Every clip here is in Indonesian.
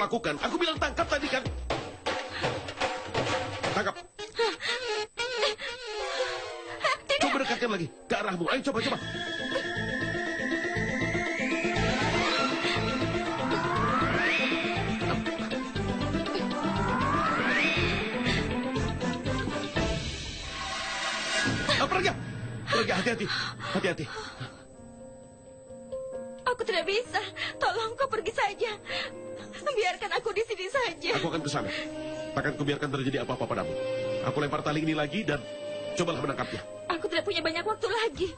lakukan? Aku bilang tangkap tadi kan? Tangkap. Coba dekatkan lagi ke arahmu. Ayo coba. Pergi, hati-hati. Aku tidak bisa. Tolong kau pergi saja. Biarkan aku di sini saja. Aku akan ke sana. Takkan kubiarkan terjadi apa-apa padamu. Aku lempar tali ini lagi dan cobalah menangkapnya. Aku tidak punya banyak waktu lagi.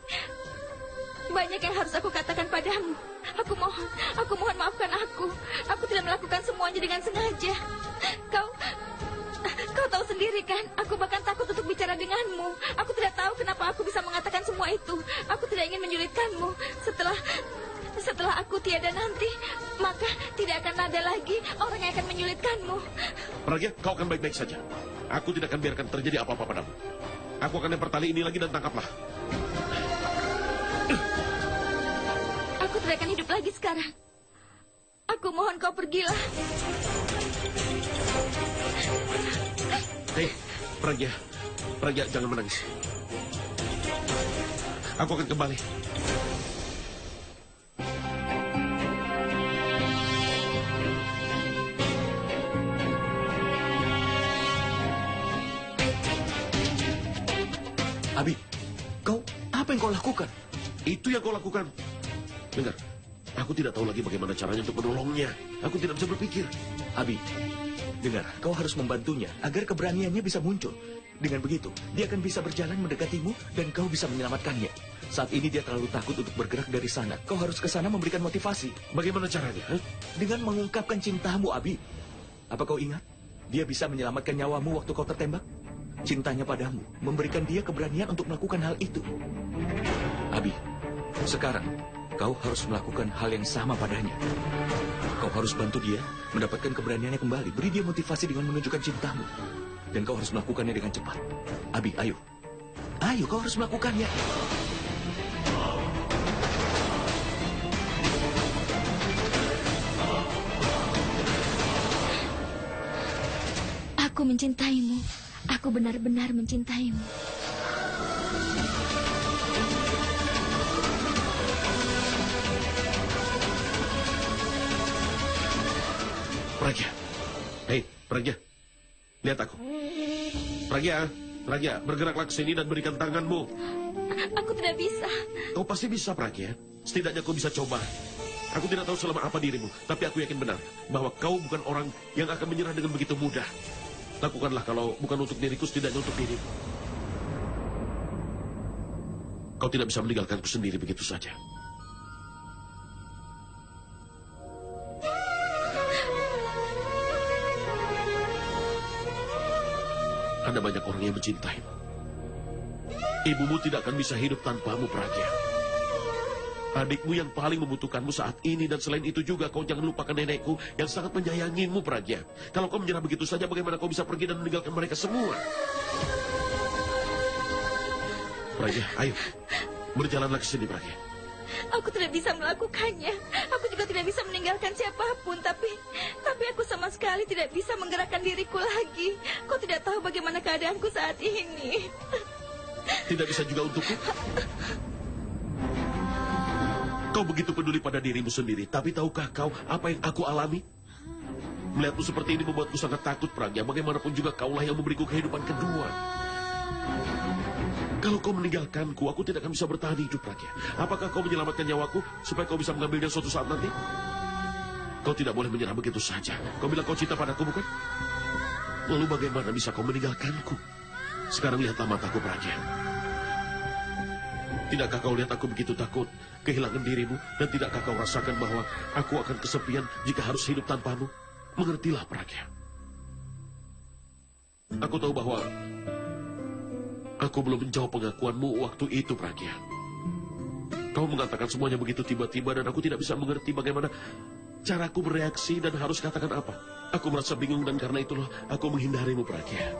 Banyak yang harus aku katakan padamu. Aku mohon maafkan aku. Aku tidak melakukan semuanya dengan sengaja. Kau tahu sendiri kan, aku bahkan takut untuk bicara denganmu. Aku tidak tahu kenapa aku bisa mengatakan semua itu. Aku tidak ingin menyulitkanmu. Setelah aku tiada nanti, maka tidak akan ada lagi orang yang akan menyulitkanmu. Pragya, kau akan baik-baik saja. Aku tidak akan biarkan terjadi apa-apa padamu. Aku akan lempar tali ini lagi dan tangkaplah. Aku tidak akan hidup lagi sekarang. Aku mohon kau pergilah. Hei, Pragya, jangan menangis. Aku akan kembali. Abi, apa yang kau lakukan? Itu yang kau lakukan. Dengar, aku tidak tahu lagi bagaimana caranya untuk menolongnya. Aku tidak bisa berpikir. Abi, dengar, kau harus membantunya agar keberaniannya bisa muncul. Dengan begitu, dia akan bisa berjalan mendekatimu dan kau bisa menyelamatkannya. Saat ini dia terlalu takut untuk bergerak dari sana. Kau harus ke sana memberikan motivasi. Bagaimana caranya? Dengan mengungkapkan cintamu, Abi. Apa kau ingat? Dia bisa menyelamatkan nyawamu waktu kau tertembak. Cintanya padamu memberikan dia keberanian untuk melakukan hal itu. Abi, sekarang kau harus melakukan hal yang sama padanya. Kau harus bantu dia mendapatkan keberaniannya kembali. Beri dia motivasi dengan menunjukkan cintamu. Dan kau harus melakukannya dengan cepat. Abi, ayo. Ayo, kau harus melakukannya. Aku mencintaimu. Aku benar-benar mencintaimu. Pragya. Hei, Pragya. Lihat aku. Pragya, bergeraklah ke sini dan berikan tanganmu. Aku tidak bisa. Kau pasti bisa, Pragya. Setidaknya kau bisa coba. Aku tidak tahu selama apa dirimu, tapi aku yakin benar bahwa kau bukan orang yang akan menyerah dengan begitu mudah. Lakukanlah kalau bukan untuk diriku, setidaknya untuk dirimu. Kau tidak bisa meninggalkanku sendiri begitu saja. Ada banyak orang yang mencintaimu. Ibumu tidak akan bisa hidup tanpamu, Pragya. Adikmu yang paling membutuhkanmu saat ini, dan selain itu juga kau jangan lupakan nenekku yang sangat menyayangimu, Pragya. Kalau kau menyerah begitu saja, bagaimana kau bisa pergi dan meninggalkan mereka semua? Pragya, ayo. Berjalanlah ke sini, Pragya. Aku tidak bisa melakukannya. Aku juga tidak bisa meninggalkan siapapun, tapi aku sama sekali tidak bisa menggerakkan diriku lagi. Kau tidak tahu bagaimana keadaanku saat ini. Tidak bisa juga untukku? Kau begitu peduli pada dirimu sendiri, tapi tahukah kau apa yang aku alami? Melihatmu seperti ini membuatku sangat takut, Pragya. Bagaimanapun juga kaulah yang memberiku kehidupan kedua. Kalau kau meninggalkanku, aku tidak akan bisa bertahan hidup, Pragya. Apakah kau menyelamatkan nyawaku supaya kau bisa mengambilnya suatu saat nanti? Kau tidak boleh menyerah begitu saja. Kau bilang kau cinta padaku, bukan? Lalu bagaimana bisa kau meninggalkanku? Sekarang lihatlah mataku, Pragya. Tidakkah kau lihat aku begitu takut kehilangan dirimu? Dan tidakkah kau rasakan bahwa aku akan kesepian jika harus hidup tanpamu? Mengertilah, Pragya. Aku tahu bahwa aku belum menjawab pengakuanmu waktu itu, Pragya. Kau mengatakan semuanya begitu tiba-tiba dan aku tidak bisa mengerti bagaimana caraku bereaksi dan harus katakan apa. Aku merasa bingung dan karena itulah aku menghindarimu, Pragya.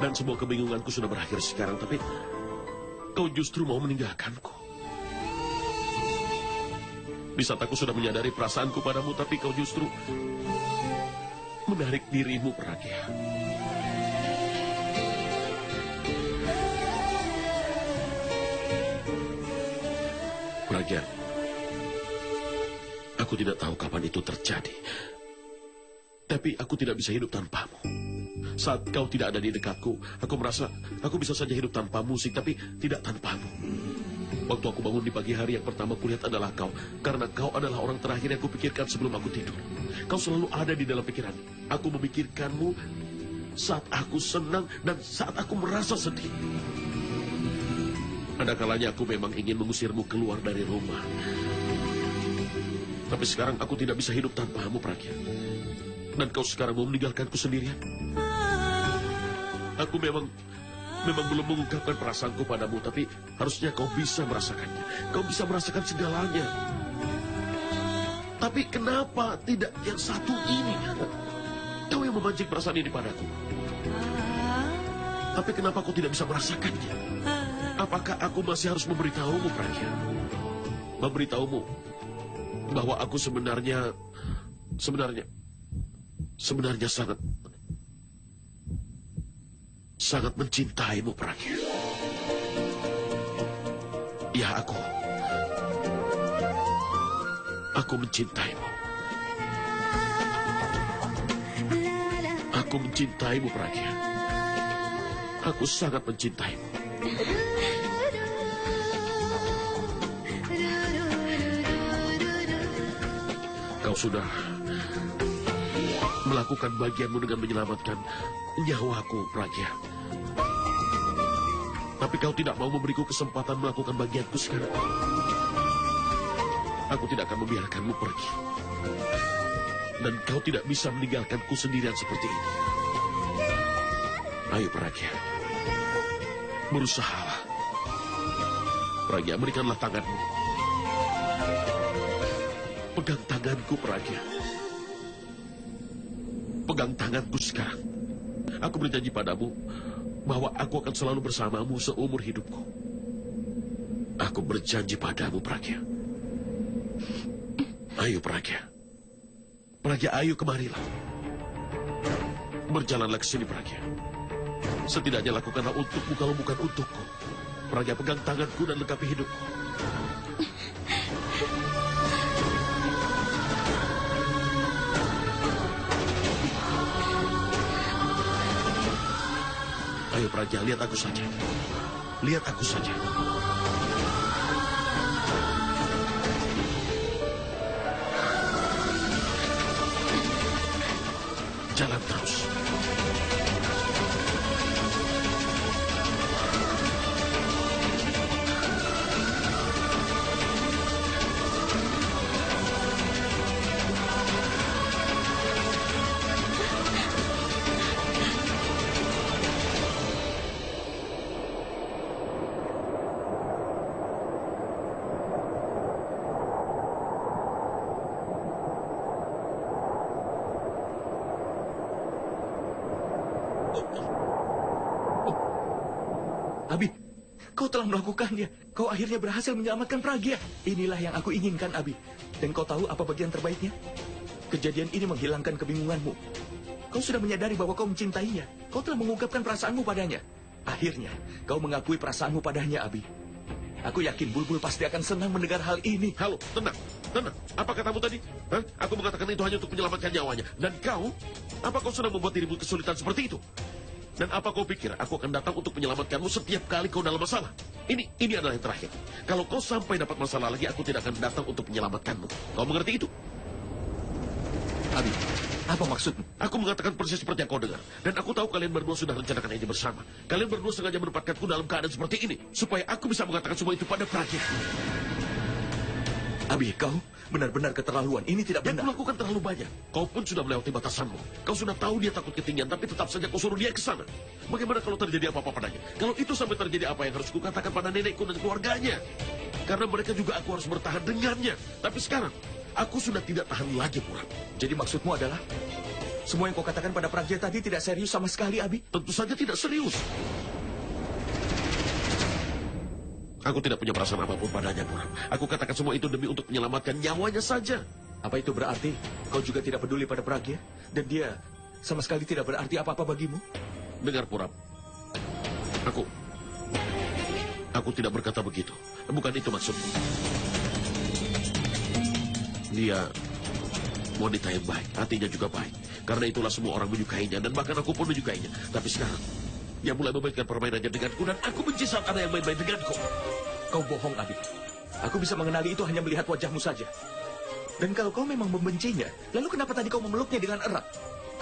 Dan semua kebingunganku sudah berakhir sekarang, tapi kau justru mau meninggalkanku. Di saat aku sudah menyadari perasaanku padamu, tapi kau justru menarik dirimu, Pragya. Pragya, aku tidak tahu kapan itu terjadi. Tapi aku tidak bisa hidup tanpamu. Saat kau tidak ada di dekatku, aku merasa aku bisa saja hidup tanpa musik, tapi tidak tanpamu. Waktu aku bangun di pagi hari, yang pertama kulihat adalah kau. Karena kau adalah orang terakhir yang kupikirkan sebelum aku tidur. Kau selalu ada di dalam pikiran. Aku memikirkanmu saat aku senang dan saat aku merasa sedih. Ada kalanya aku memang ingin mengusirmu keluar dari rumah. Tapi sekarang aku tidak bisa hidup tanpamu, Pragya. Dan kau sekarang mau meninggalkanku sendirian? Aku memang belum mengungkapkan perasaanku padamu, tapi harusnya kau bisa merasakannya. Kau bisa merasakan segalanya. Tapi kenapa tidak yang satu ini? Kau yang memancing perasaan ini padaku. Tapi kenapa kau tidak bisa merasakannya? Apakah aku masih harus memberitahumu, Pragya? Memberitahumu bahwa aku sebenarnya sangat mencintaimu, Pragya. Ya, aku mencintaimu. Aku mencintaimu, Pragya. Aku sangat mencintaimu. Kau sudah melakukan bagianmu dengan menyelamatkan nyawaku, Pragya. Tapi kau tidak mau memberiku kesempatan melakukan bagianku sekarang. Aku tidak akan membiarkanmu pergi. Dan kau tidak bisa meninggalkanku sendirian seperti ini. Ayo, Pragya. Berusahalah. Pragya, berikanlah tanganmu. Pegang tanganku, Pragya. Pegang tanganku sekarang. Aku berjanji padamu bahwa aku akan selalu bersamamu seumur hidupku. Aku berjanji padamu, Pragya. Ayo, Pragya. Pragya, ayo kemarilah. Berjalanlah ke sini, Pragya. Setidaknya lakukanlah untukmu kalau bukan untukku. Pragya, pegang tanganku dan lengkapi hidupku. Ayo, Pragya, lihat aku saja. Lihat aku saja. Jalan terus. Abi, kau telah melakukannya. Kau akhirnya berhasil menyelamatkan Pragya. Inilah yang aku inginkan, Abi. Dan kau tahu apa bagian terbaiknya? Kejadian ini menghilangkan kebingunganmu. Kau sudah menyadari bahwa kau mencintainya. Kau telah mengungkapkan perasaanmu padanya. Akhirnya, kau mengakui perasaanmu padanya, Abi. Aku yakin Bulbul pasti akan senang mendengar hal ini. Halo, tenang, tenang. Apa katamu tadi? Hah? Aku mengatakan itu hanya untuk menyelamatkan nyawanya. Dan kau? Apa kau sedang membuat dirimu kesulitan seperti itu? Dan apa kau pikir aku akan datang untuk menyelamatkanmu setiap kali kau dalam masalah? Ini adalah yang terakhir. Kalau kau sampai dapat masalah lagi, aku tidak akan datang untuk menyelamatkanmu. Kau mengerti itu? Abi, apa maksudmu? Aku mengatakan persis seperti yang kau dengar. Dan aku tahu kalian berdua sudah rencanakan ini bersama. Kalian berdua sengaja menempatkanku dalam keadaan seperti ini. Supaya aku bisa mengatakan semua itu pada Pragya. Abi, kau benar-benar keterlaluan. Ini tidak Yang benar. kau lakukan terlalu banyak. Kau pun sudah melewati batasanmu. Kau sudah tahu dia takut ketinggian, tapi tetap saja kau suruh dia ke sana. Bagaimana kalau terjadi apa-apa padanya? Kalau itu sampai terjadi, apa yang harus kukatakan pada nenekku dan keluarganya? Karena mereka juga aku harus bertahan dengannya. Tapi sekarang, aku sudah tidak tahan lagi, Puran. Jadi maksudmu adalah semua yang kau katakan pada Pragya tadi tidak serius sama sekali, Abi? Tentu saja tidak serius. Aku tidak punya perasaan apapun padanya, Puran. Aku katakan semua itu demi untuk menyelamatkan nyawanya saja. Apa itu berarti kau juga tidak peduli pada Pragya? Dan dia sama sekali tidak berarti apa-apa bagimu? Dengar, Purap. Aku tidak berkata begitu. Bukan itu maksudku. Dia wanita yang baik, hatinya juga baik. Karena itulah semua orang menyukainya, dan bahkan aku pun menyukainya. Tapi sekarang, dia mulai memainkan permainannya denganku, dan aku benci saat ada yang main-main denganku. Kau bohong, Abi. Aku bisa mengenali itu hanya melihat wajahmu saja. Dan kalau kau memang membencinya, lalu kenapa tadi kau memeluknya dengan erat?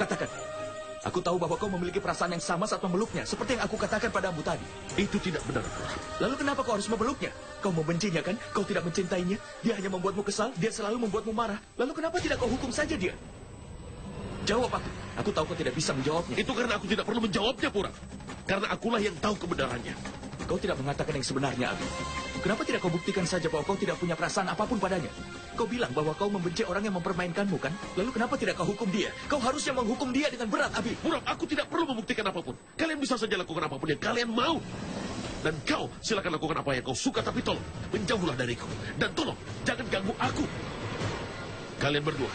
Katakan. Aku tahu bahwa kau memiliki perasaan yang sama saat memeluknya, seperti yang aku katakan padamu tadi. Itu tidak benar, Purap. Lalu kenapa kau harus memeluknya? Kau membencinya kan? Kau tidak mencintainya? Dia hanya membuatmu kesal, dia selalu membuatmu marah. Lalu kenapa tidak kau hukum saja dia? Jawab aku. Aku tahu kau tidak bisa menjawabnya. Itu karena aku tidak perlu menjawabnya, Purap. Karena akulah yang tahu kebenarannya. Kau tidak mengatakan yang sebenarnya, Abi. Kenapa tidak kau buktikan saja bahwa kau tidak punya perasaan apapun padanya? Kau bilang bahwa kau membenci orang yang mempermainkanmu, kan? Lalu kenapa tidak kau hukum dia? Kau harusnya menghukum dia dengan berat, Abi. Purap, aku tidak perlu membuktikan apapun. Kalian bisa saja lakukan apapun yang kalian mau. Dan kau silakan lakukan apa yang kau suka, tapi tolong menjauhlah dariku. Dan tolong jangan ganggu aku. Kalian berdua.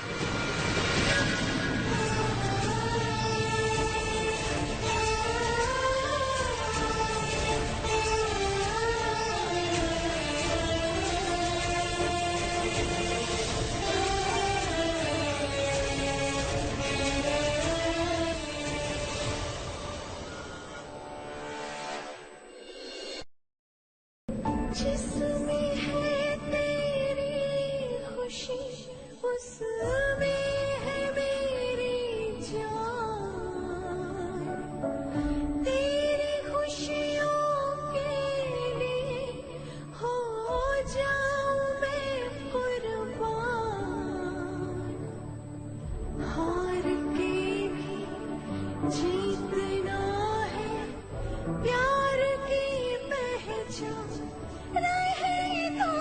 जिसमें है तेरी खुशी उसमें है मेरी जान तेरी खुशियों के लिए हो जाऊं मैं कुर्बान हार के भी जीतना है प्यार की पहचान रहे तो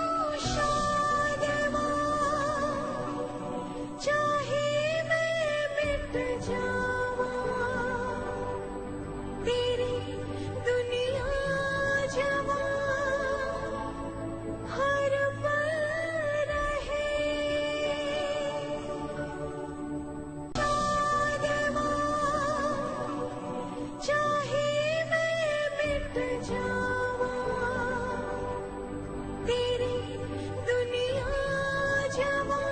शादमां चाहे मैं मिट जाऊं तेरी दुनिया जवां हर पल रहे शादमां चाहे मैं मिट जाऊं तेरी दुनिया जवां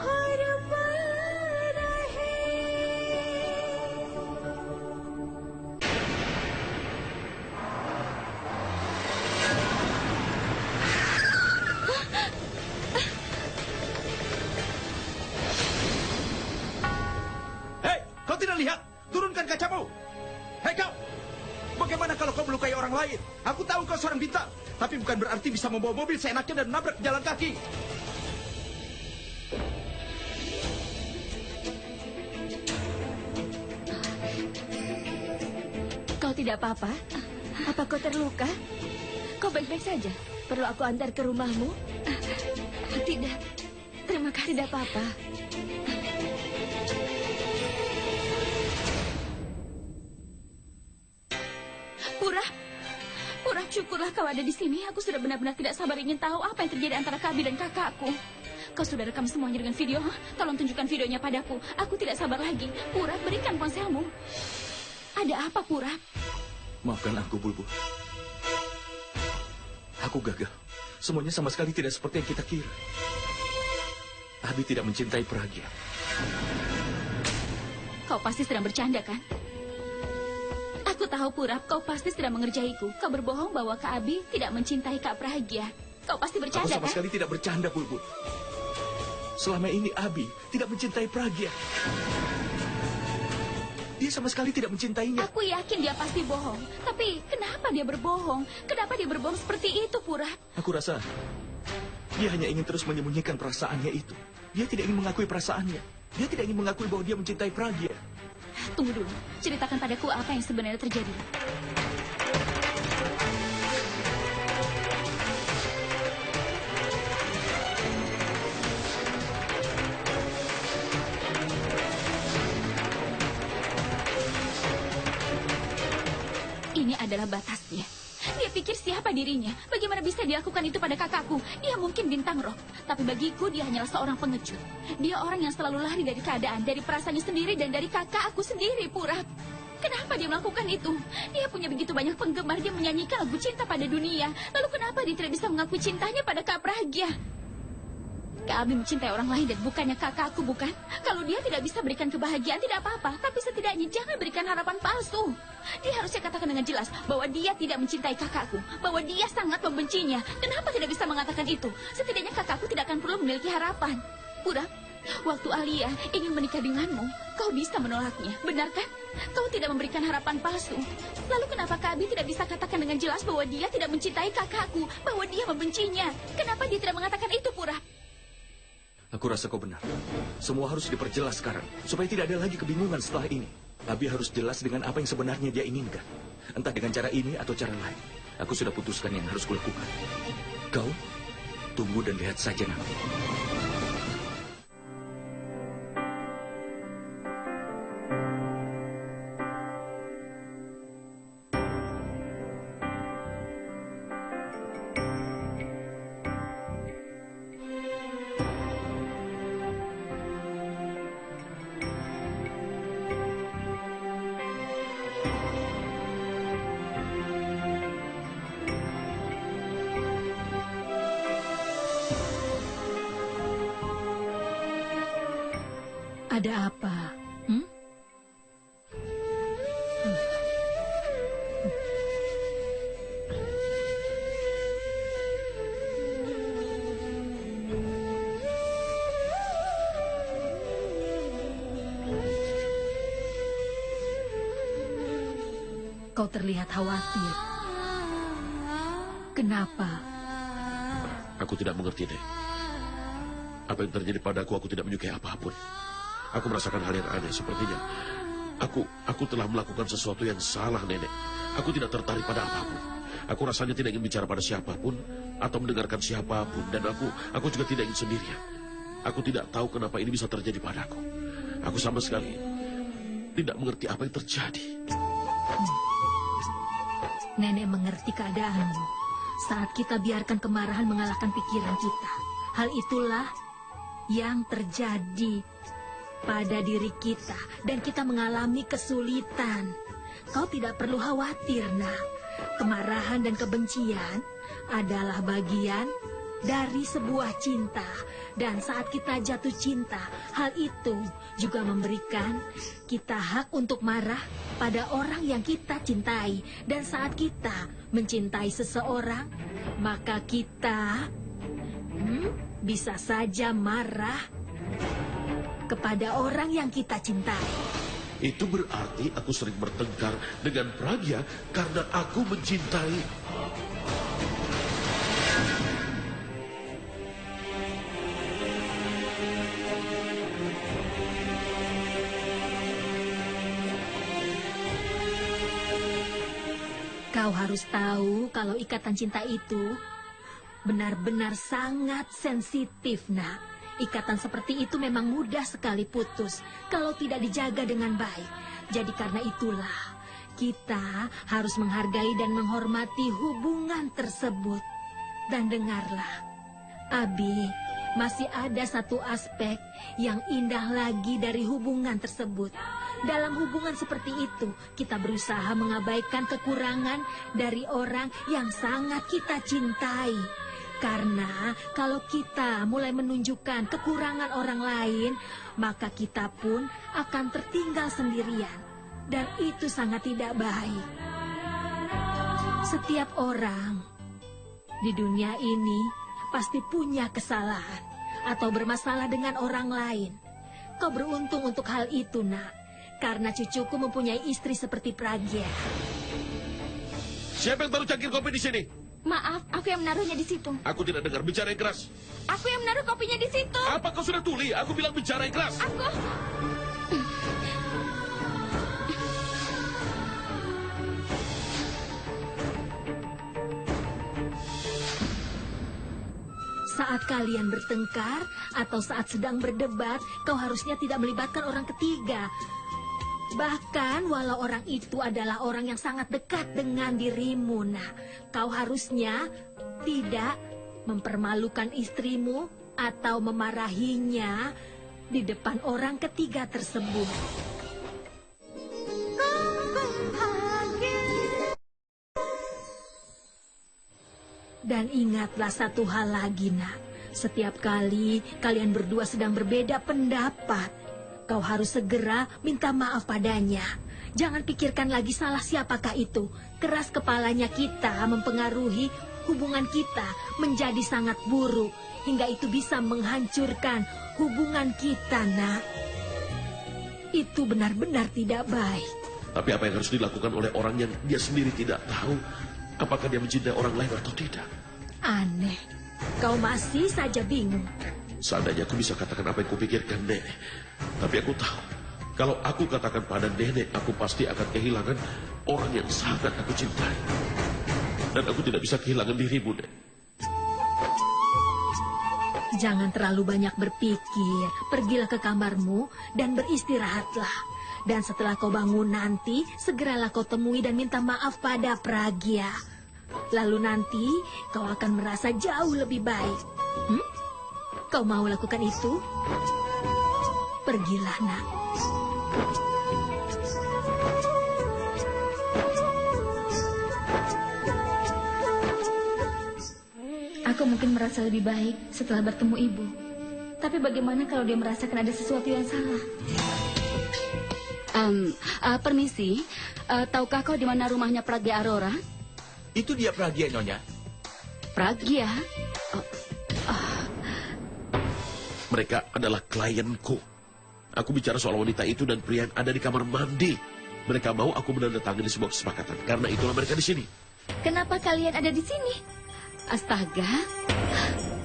हर पल रहे Hei, kau tidak lihat? Turunkan kacamu. Hei kau, bagaimana kalau kau melukai orang lain? Aku tahu kau seorang bintang, tapi bukan berarti bisa membawa mobil seenaknya dan menabrak jalan kaki. Kau tidak apa-apa? Apa kau terluka? Kau baik-baik saja? Perlu aku antar ke rumahmu? Tidak. Terima kasih. Tidak apa-apa. Purap, syukurlah kau ada di sini. Aku sudah benar-benar tidak sabar ingin tahu apa yang terjadi antara Kabi dan kakakku. Kau sudah rekam semuanya dengan video, ha? Tolong tunjukkan videonya padaku. Aku tidak sabar lagi. Purap, berikan ponselmu. Ada apa, Purap? Maafkan aku, Bulbul. Aku gagal. Semuanya sama sekali tidak seperti yang kita kira. Abi tidak mencintai Pragya. Kau pasti sedang bercanda, kan? Aku tahu, Purap, kau pasti sedang mengerjaiku. Kau berbohong bahwa Kak Abi tidak mencintai Kak Pragya. Kau pasti Aku bercanda, sama kan? sekali tidak bercanda, Bulbul. Selama ini Abi tidak mencintai Pragya. Dia sama sekali tidak mencintainya. Aku yakin dia pasti bohong. Tapi kenapa dia berbohong? Kenapa dia berbohong seperti itu, Purap? Aku rasa dia hanya ingin terus menyembunyikan perasaannya itu. Dia tidak ingin mengakui perasaannya. Dia tidak ingin mengakui bahwa dia mencintai Pragya. Tunggu dulu. Ceritakan padaku apa yang sebenarnya terjadi. Ini adalah batasnya. Dia pikir siapa dirinya? Bagaimana bisa dia lakukan itu pada kakakku? Dia mungkin bintang roh, tapi bagiku dia hanyalah seorang pengecut. Dia orang yang selalu lari dari keadaan, dari perasaannya sendiri dan dari kakak aku sendiri, Purap. Kenapa dia melakukan itu? Dia punya begitu banyak penggemar, dia menyanyikan lagu cinta pada dunia. Lalu kenapa dia tidak bisa mengakui cintanya pada Kak Pragya? Kak Abi mencintai orang lain dan bukannya kakakku, bukan? Kalau dia tidak bisa berikan kebahagiaan, tidak apa-apa. Tapi setidaknya jangan berikan harapan palsu. Dia harusnya katakan dengan jelas bahwa dia tidak mencintai kakakku. Bahwa dia sangat membencinya. Kenapa tidak bisa mengatakan itu? Setidaknya kakakku tidak akan perlu memiliki harapan. Purap, waktu Alia ingin menikah denganmu, kau bisa menolaknya, benar kan? Kau tidak memberikan harapan palsu. Lalu kenapa Kak Abi tidak bisa katakan dengan jelas bahwa dia tidak mencintai kakakku? Bahwa dia membencinya? Kenapa dia tidak mengatakan itu, Purap? Aku rasa kau benar. Semua harus diperjelas sekarang, supaya tidak ada lagi kebingungan setelah ini. Abi harus jelas dengan apa yang sebenarnya dia inginkan. Entah dengan cara ini atau cara lain. Aku sudah putuskan yang harus kulakukan. Kau, tunggu dan lihat saja nanti. Ada apa? Kau terlihat khawatir. Kenapa? Aku tidak mengerti, Nek. Apa yang terjadi padaku, aku tidak menyukai apapun. Aku merasakan hal yang aneh sepertinya. Aku telah melakukan sesuatu yang salah, Nenek. Aku tidak tertarik pada apapun. Aku rasanya tidak ingin bicara pada siapapun atau mendengarkan siapapun. Dan aku juga tidak ingin sendirian. Aku tidak tahu kenapa ini bisa terjadi padaku. Aku sama sekali tidak mengerti apa yang terjadi. Nenek mengerti keadaanmu. Saat kita biarkan kemarahan mengalahkan pikiran kita, hal itulah yang terjadi pada diri kita dan kita mengalami kesulitan. Kau tidak perlu khawatir, Nak. Kemarahan dan kebencian adalah bagian dari sebuah cinta. Dan saat kita jatuh cinta, hal itu juga memberikan kita hak untuk marah pada orang yang kita cintai. Dan saat kita mencintai seseorang, maka kita bisa saja marah kepada orang yang kita cintai. Itu berarti aku sering bertengkar dengan Pragya karena aku mencintai. Kau harus tahu kalau ikatan cinta itu benar-benar sangat sensitif, Nak. Ikatan seperti itu memang mudah sekali putus kalau tidak dijaga dengan baik. Jadi karena itulah kita harus menghargai dan menghormati hubungan tersebut. Dan dengarlah, Abi, masih ada satu aspek yang indah lagi dari hubungan tersebut. Dalam hubungan seperti itu, kita berusaha mengabaikan kekurangan dari orang yang sangat kita cintai. Karena kalau kita mulai menunjukkan kekurangan orang lain, maka kita pun akan tertinggal sendirian. Dan itu sangat tidak baik. Setiap orang di dunia ini pasti punya kesalahan atau bermasalah dengan orang lain. Kau beruntung untuk hal itu, Nak. Karena cucuku mempunyai istri seperti Pragya. Siapa yang taruh cangkir kopi di sini? Maaf, aku yang menaruhnya di situ. Aku tidak dengar, bicara yang keras. Aku yang menaruh kopinya di situ. Apa kau sudah tuli? Aku bilang bicara yang keras. Aku... Saat kalian bertengkar atau saat sedang berdebat, kau harusnya tidak melibatkan orang ketiga. Bahkan walau orang itu adalah orang yang sangat dekat dengan dirimu, nak, kau harusnya tidak mempermalukan istrimu atau memarahinya di depan orang ketiga tersebut. Dan ingatlah satu hal lagi, nak. Setiap kali kalian berdua sedang berbeda pendapat, kau harus segera minta maaf padanya. Jangan pikirkan lagi salah siapakah itu. Keras kepalanya kita mempengaruhi hubungan kita menjadi sangat buruk. Hingga itu bisa menghancurkan hubungan kita, nak. Itu benar-benar tidak baik. Tapi apa yang harus dilakukan oleh orang yang dia sendiri tidak tahu apakah dia mencintai orang lain atau tidak? Aneh. Kau masih saja bingung. Seandainya aku bisa katakan apa yang kupikirkan nenek. Tapi aku tahu, kalau aku katakan pada nenek, aku pasti akan kehilangan orang yang sangat aku cintai. Dan aku tidak bisa kehilangan dirimu, Nek. Jangan terlalu banyak berpikir. Pergilah ke kamarmu dan beristirahatlah. Dan setelah kau bangun nanti, segeralah kau temui dan minta maaf pada Pragya. Lalu nanti kau akan merasa jauh lebih baik. Kau mau lakukan itu? Pergilah, nak. Aku mungkin merasa lebih baik setelah bertemu ibu. Tapi bagaimana kalau dia merasakan ada sesuatu yang salah? Permisi, tahukah kau di mana rumahnya Pragya Aurora? Itu dia Pragya, Nyonya. Pragya? Mereka adalah klienku. Aku bicara soal wanita itu dan pria yang ada di kamar mandi. Mereka mau aku menandatangani sebuah kesepakatan. Karena itulah mereka di sini. Kenapa kalian ada di sini? Astaga,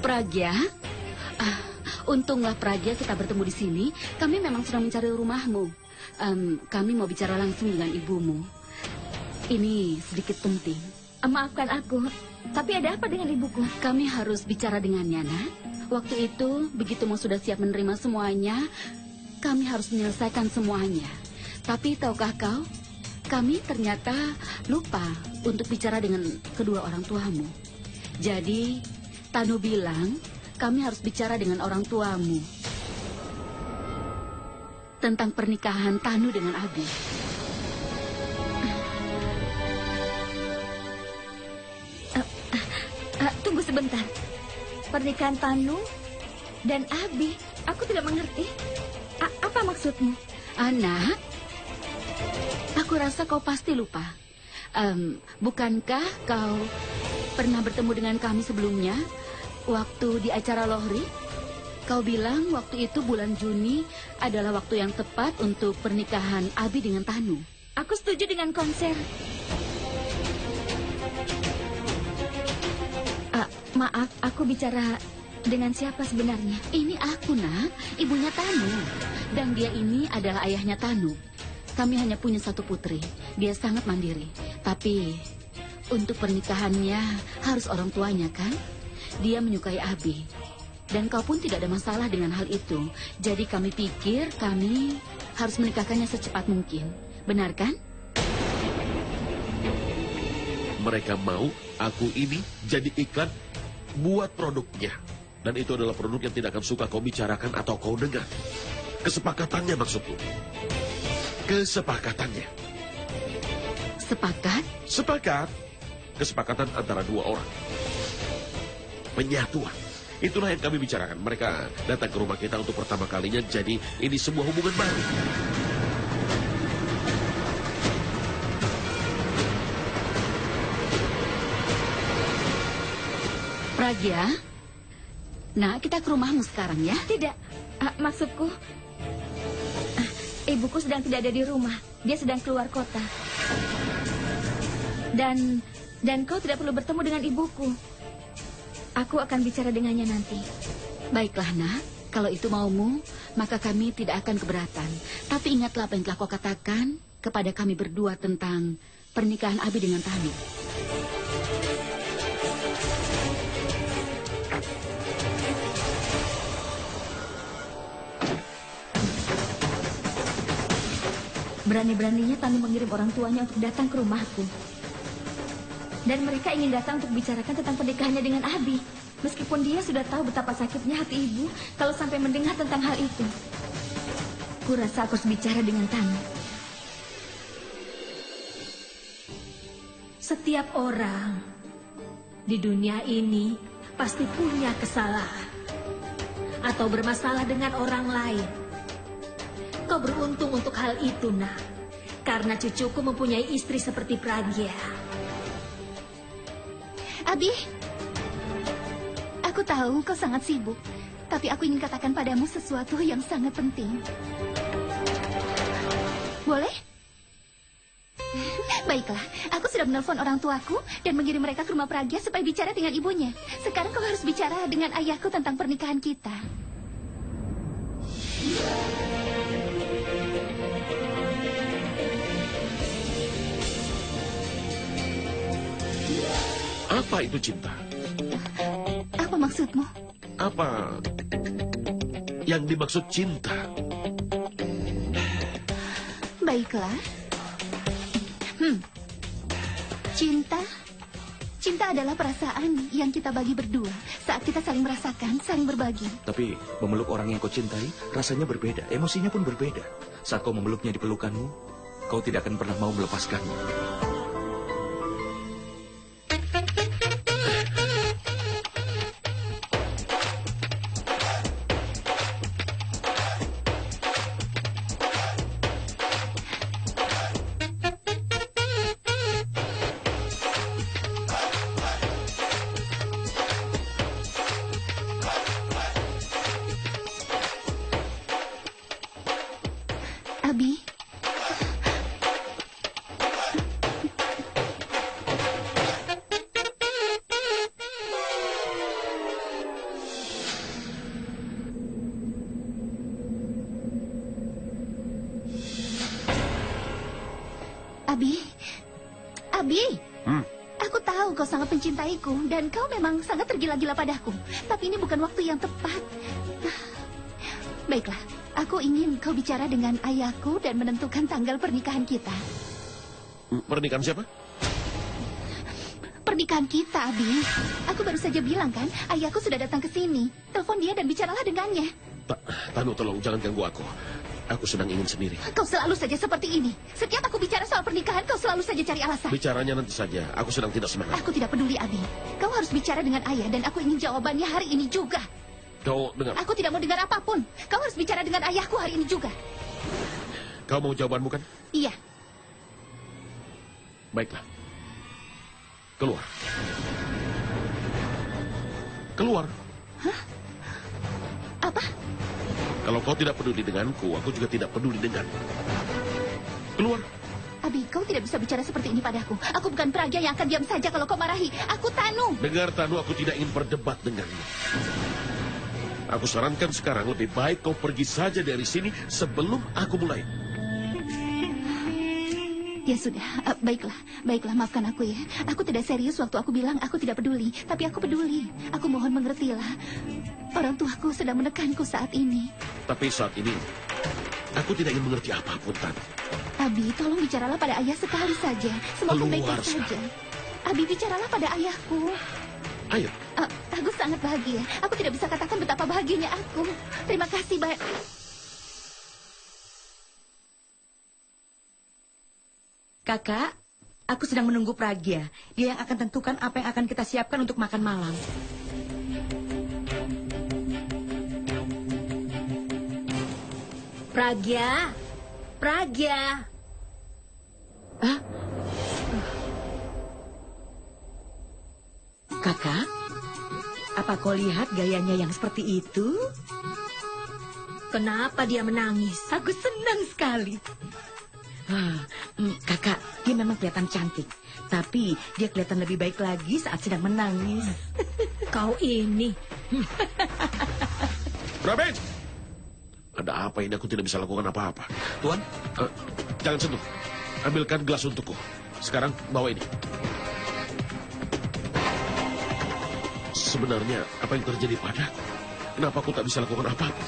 Pragya. Untunglah Pragya kita bertemu di sini. Kami memang sedang mencari rumahmu. Kami mau bicara langsung dengan ibumu. Ini sedikit penting. Maafkan aku, tapi ada apa dengan ibuku? Kami harus bicara dengannya, nak. Waktu itu, begitu mau sudah siap menerima semuanya, kami harus menyelesaikan semuanya. Tapi tahukah kau, kami ternyata lupa untuk bicara dengan kedua orang tuamu. Jadi, Tanu bilang, kami harus bicara dengan orang tuamu tentang pernikahan Tanu dengan Abi. Tunggu sebentar. Pernikahan Tanu dan Abi, aku tidak mengerti. Apa maksudmu? Anak, aku rasa kau pasti lupa. Bukankah kau pernah bertemu dengan kami sebelumnya waktu di acara Lohri? Kau bilang waktu itu bulan Juni adalah waktu yang tepat untuk pernikahan Abi dengan Tanu. Aku setuju dengan konser. Maaf, aku bicara dengan siapa sebenarnya? Ini aku, nak, ibunya Tanu. Dan dia ini adalah ayahnya Tanu. Kami hanya punya satu putri. Dia sangat mandiri. Tapi untuk pernikahannya harus orang tuanya, kan? Dia menyukai Abi. Dan kau pun tidak ada masalah dengan hal itu. Jadi kami pikir kami harus menikahkannya secepat mungkin. Benar, kan? Mereka mau aku ini jadi iklan buat produknya. Dan itu adalah produk yang tidak akan suka kau bicarakan atau kau dengar. Kesepakatannya maksudku. Kesepakatannya. Sepakat? Sepakat. Kesepakatan antara dua orang. Penyatuan. Itulah yang kami bicarakan. Mereka datang ke rumah kita untuk pertama kalinya. Jadi ini sebuah hubungan baru. Pragya, nah kita ke rumahmu sekarang ya? Tidak, maksudku, ibuku sedang tidak ada di rumah. Dia sedang keluar kota. Dan kau tidak perlu bertemu dengan ibuku. Aku akan bicara dengannya nanti. Baiklah, nak. Kalau itu maumu, maka kami tidak akan keberatan. Tapi ingatlah apa yang telah kau katakan kepada kami berdua tentang pernikahan Abi dengan Tanu. Berani-beraninya Tanu mengirim orang tuanya untuk datang ke rumahku. Dan mereka ingin datang untuk bicarakan tentang pernikahannya dengan Abi. Meskipun dia sudah tahu betapa sakitnya hati ibu kalau sampai mendengar tentang hal itu. Kurasa aku harus bicara dengan Tanu. Setiap orang di dunia ini pasti punya kesalahan atau bermasalah dengan orang lain. Kau beruntung untuk hal itu, nak. Karena cucuku mempunyai istri seperti Pragya. Abi, aku tahu kau sangat sibuk, tapi aku ingin katakan padamu sesuatu yang sangat penting. Boleh? Baiklah, aku sudah menelpon orang tuaku dan mengirim mereka ke rumah Pragya supaya bicara dengan ibunya. Sekarang kau harus bicara dengan ayahku tentang pernikahan kita. Apa itu cinta? Apa maksudmu? Apa yang dimaksud cinta? Baiklah. Cinta? Cinta adalah perasaan yang kita bagi berdua saat kita saling merasakan, saling berbagi. Tapi memeluk orang yang kau cintai rasanya berbeda, emosinya pun berbeda. Saat kau memeluknya di pelukanmu, kau tidak akan pernah mau melepaskannya. Abi, Abi, aku tahu kau sangat mencintaiku dan kau memang sangat tergila-gila padaku. Tapi ini bukan waktu yang tepat. Baiklah, aku ingin kau bicara dengan ayahku dan menentukan tanggal pernikahan kita. Pernikahan siapa? Pernikahan kita, Abi. Aku baru saja bilang kan, ayahku sudah datang ke sini. Telepon dia dan bicaralah dengannya. Tanu, tolong jangan ganggu aku. Aku sedang ingin sendiri. Kau selalu saja seperti ini. Setiap aku bicara soal pernikahan, kau selalu saja cari alasan. Bicaranya nanti saja. Aku sedang tidak semangat. Aku tidak peduli, Abi. Kau harus bicara dengan ayah dan aku ingin jawabannya hari ini juga. Kau dengar? Aku tidak mau dengar apapun. Kau harus bicara dengan ayahku hari ini juga. Kau mau jawabanmu kan? Iya. Baiklah. Keluar. Keluar. Hah? Apa? Kalau kau tidak peduli denganku, aku juga tidak peduli denganmu. Keluar. Abi, kau tidak bisa bicara seperti ini padaku. Aku bukan Pragya yang akan diam saja kalau kau marahi. Aku Tanu. Dengar, Tanu, aku tidak ingin berdebat denganmu. Aku sarankan sekarang lebih baik kau pergi saja dari sini sebelum aku mulai. Ya sudah, baiklah, maafkan aku ya. Aku tidak serius waktu aku bilang aku tidak peduli, tapi aku peduli. Aku mohon mengertilah. Orang tuaku sedang menekanku saat ini. Tapi saat ini, aku tidak ingin mengerti apapun, Tanu. Abi, tolong bicaralah pada ayah sekali saja. Semoga baik-baik saja. Abi, bicaralah pada ayahku. Ayo. Aku sangat bahagia. Aku tidak bisa katakan betapa bahagianya aku. Terima kasih banyak. Kakak, aku sedang menunggu Pragya. Dia yang akan tentukan apa yang akan kita siapkan untuk makan malam. Pragya, Pragya. Hah? Kakak, apa kau lihat gayanya yang seperti itu? Kenapa dia menangis? Aku senang sekali. Kakak, dia memang kelihatan cantik. Tapi dia kelihatan lebih baik lagi saat sedang menangis. Kau ini. Robin! Ada apa ini? Aku tidak bisa lakukan apa-apa. Tuan, Jangan sentuh. Ambilkan gelas untukku. Sekarang bawa ini. Sebenarnya apa yang terjadi padaku? Kenapa aku tak bisa lakukan apa-apa?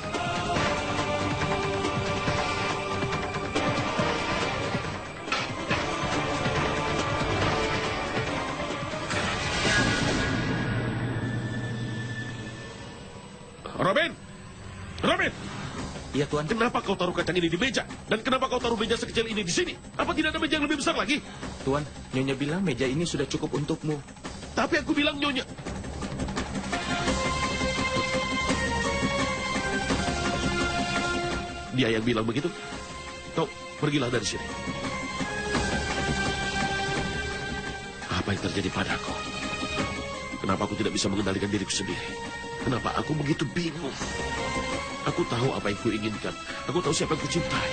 Iya, Tuan. Kenapa kau taruh kacang ini di meja? Dan kenapa kau taruh meja sekecil ini di sini? Apa tidak ada meja yang lebih besar lagi? Tuan, Nyonya bilang meja ini sudah cukup untukmu. Tapi aku bilang Nyonya. Dia yang bilang begitu. Kau pergilah dari sini. Apa yang terjadi padaku? Kenapa aku tidak bisa mengendalikan diriku sendiri? Kenapa aku begitu bingung? Aku tahu apa yang kuinginkan. Aku tahu siapa yang kucintai.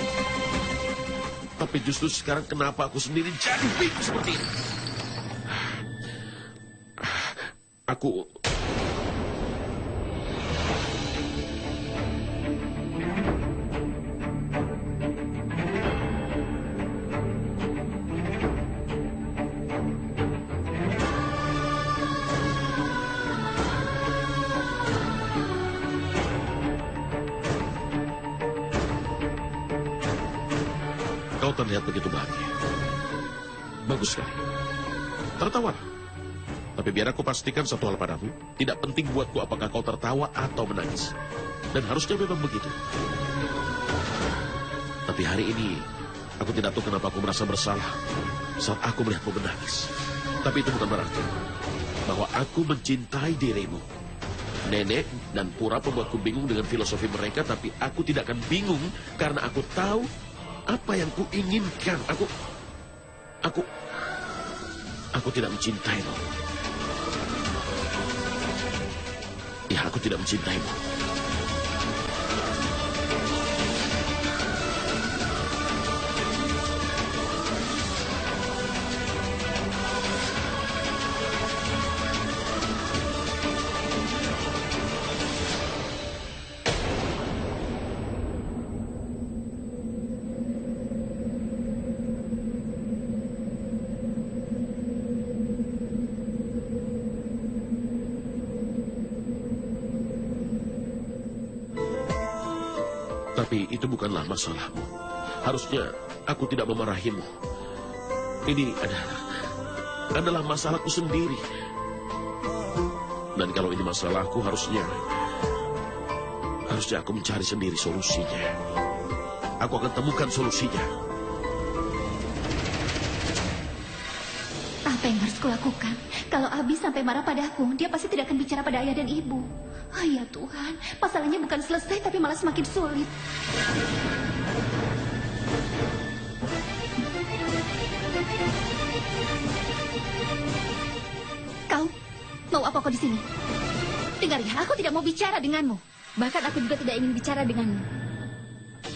Tapi justru sekarang kenapa aku sendiri jadi bingung seperti ini? Aku... Kau terlihat begitu bahagia. Bagus sekali. Tertawalah. Tapi biar aku pastikan satu hal padamu. Tidak penting buatku apakah kau tertawa atau menangis. Dan harusnya memang begitu. Tapi hari ini, aku tidak tahu kenapa aku merasa bersalah saat aku melihatmu menangis. Tapi itu bukan berarti bahwa aku mencintai dirimu. Nenek dan Pura membuatku bingung dengan filosofi mereka, tapi aku tidak akan bingung karena aku tahu apa yang kuinginkan. Aku tidak mencintaimu. Ya, aku tidak mencintaimu. Tapi itu bukanlah masalahmu. Harusnya aku tidak memarahimu. Ini adalah masalahku sendiri. Dan kalau ini masalahku, harusnya aku mencari sendiri solusinya. Aku akan temukan solusinya. Apa yang harus kulakukan? Kalau Abi sampai marah padaku, dia pasti tidak akan bicara pada ayah dan ibu. Oh ya Tuhan, masalahnya bukan selesai tapi malah semakin sulit. Kau, mau apa kau di sini? Dengar ya, aku tidak mau bicara denganmu. Bahkan aku juga tidak ingin bicara denganmu.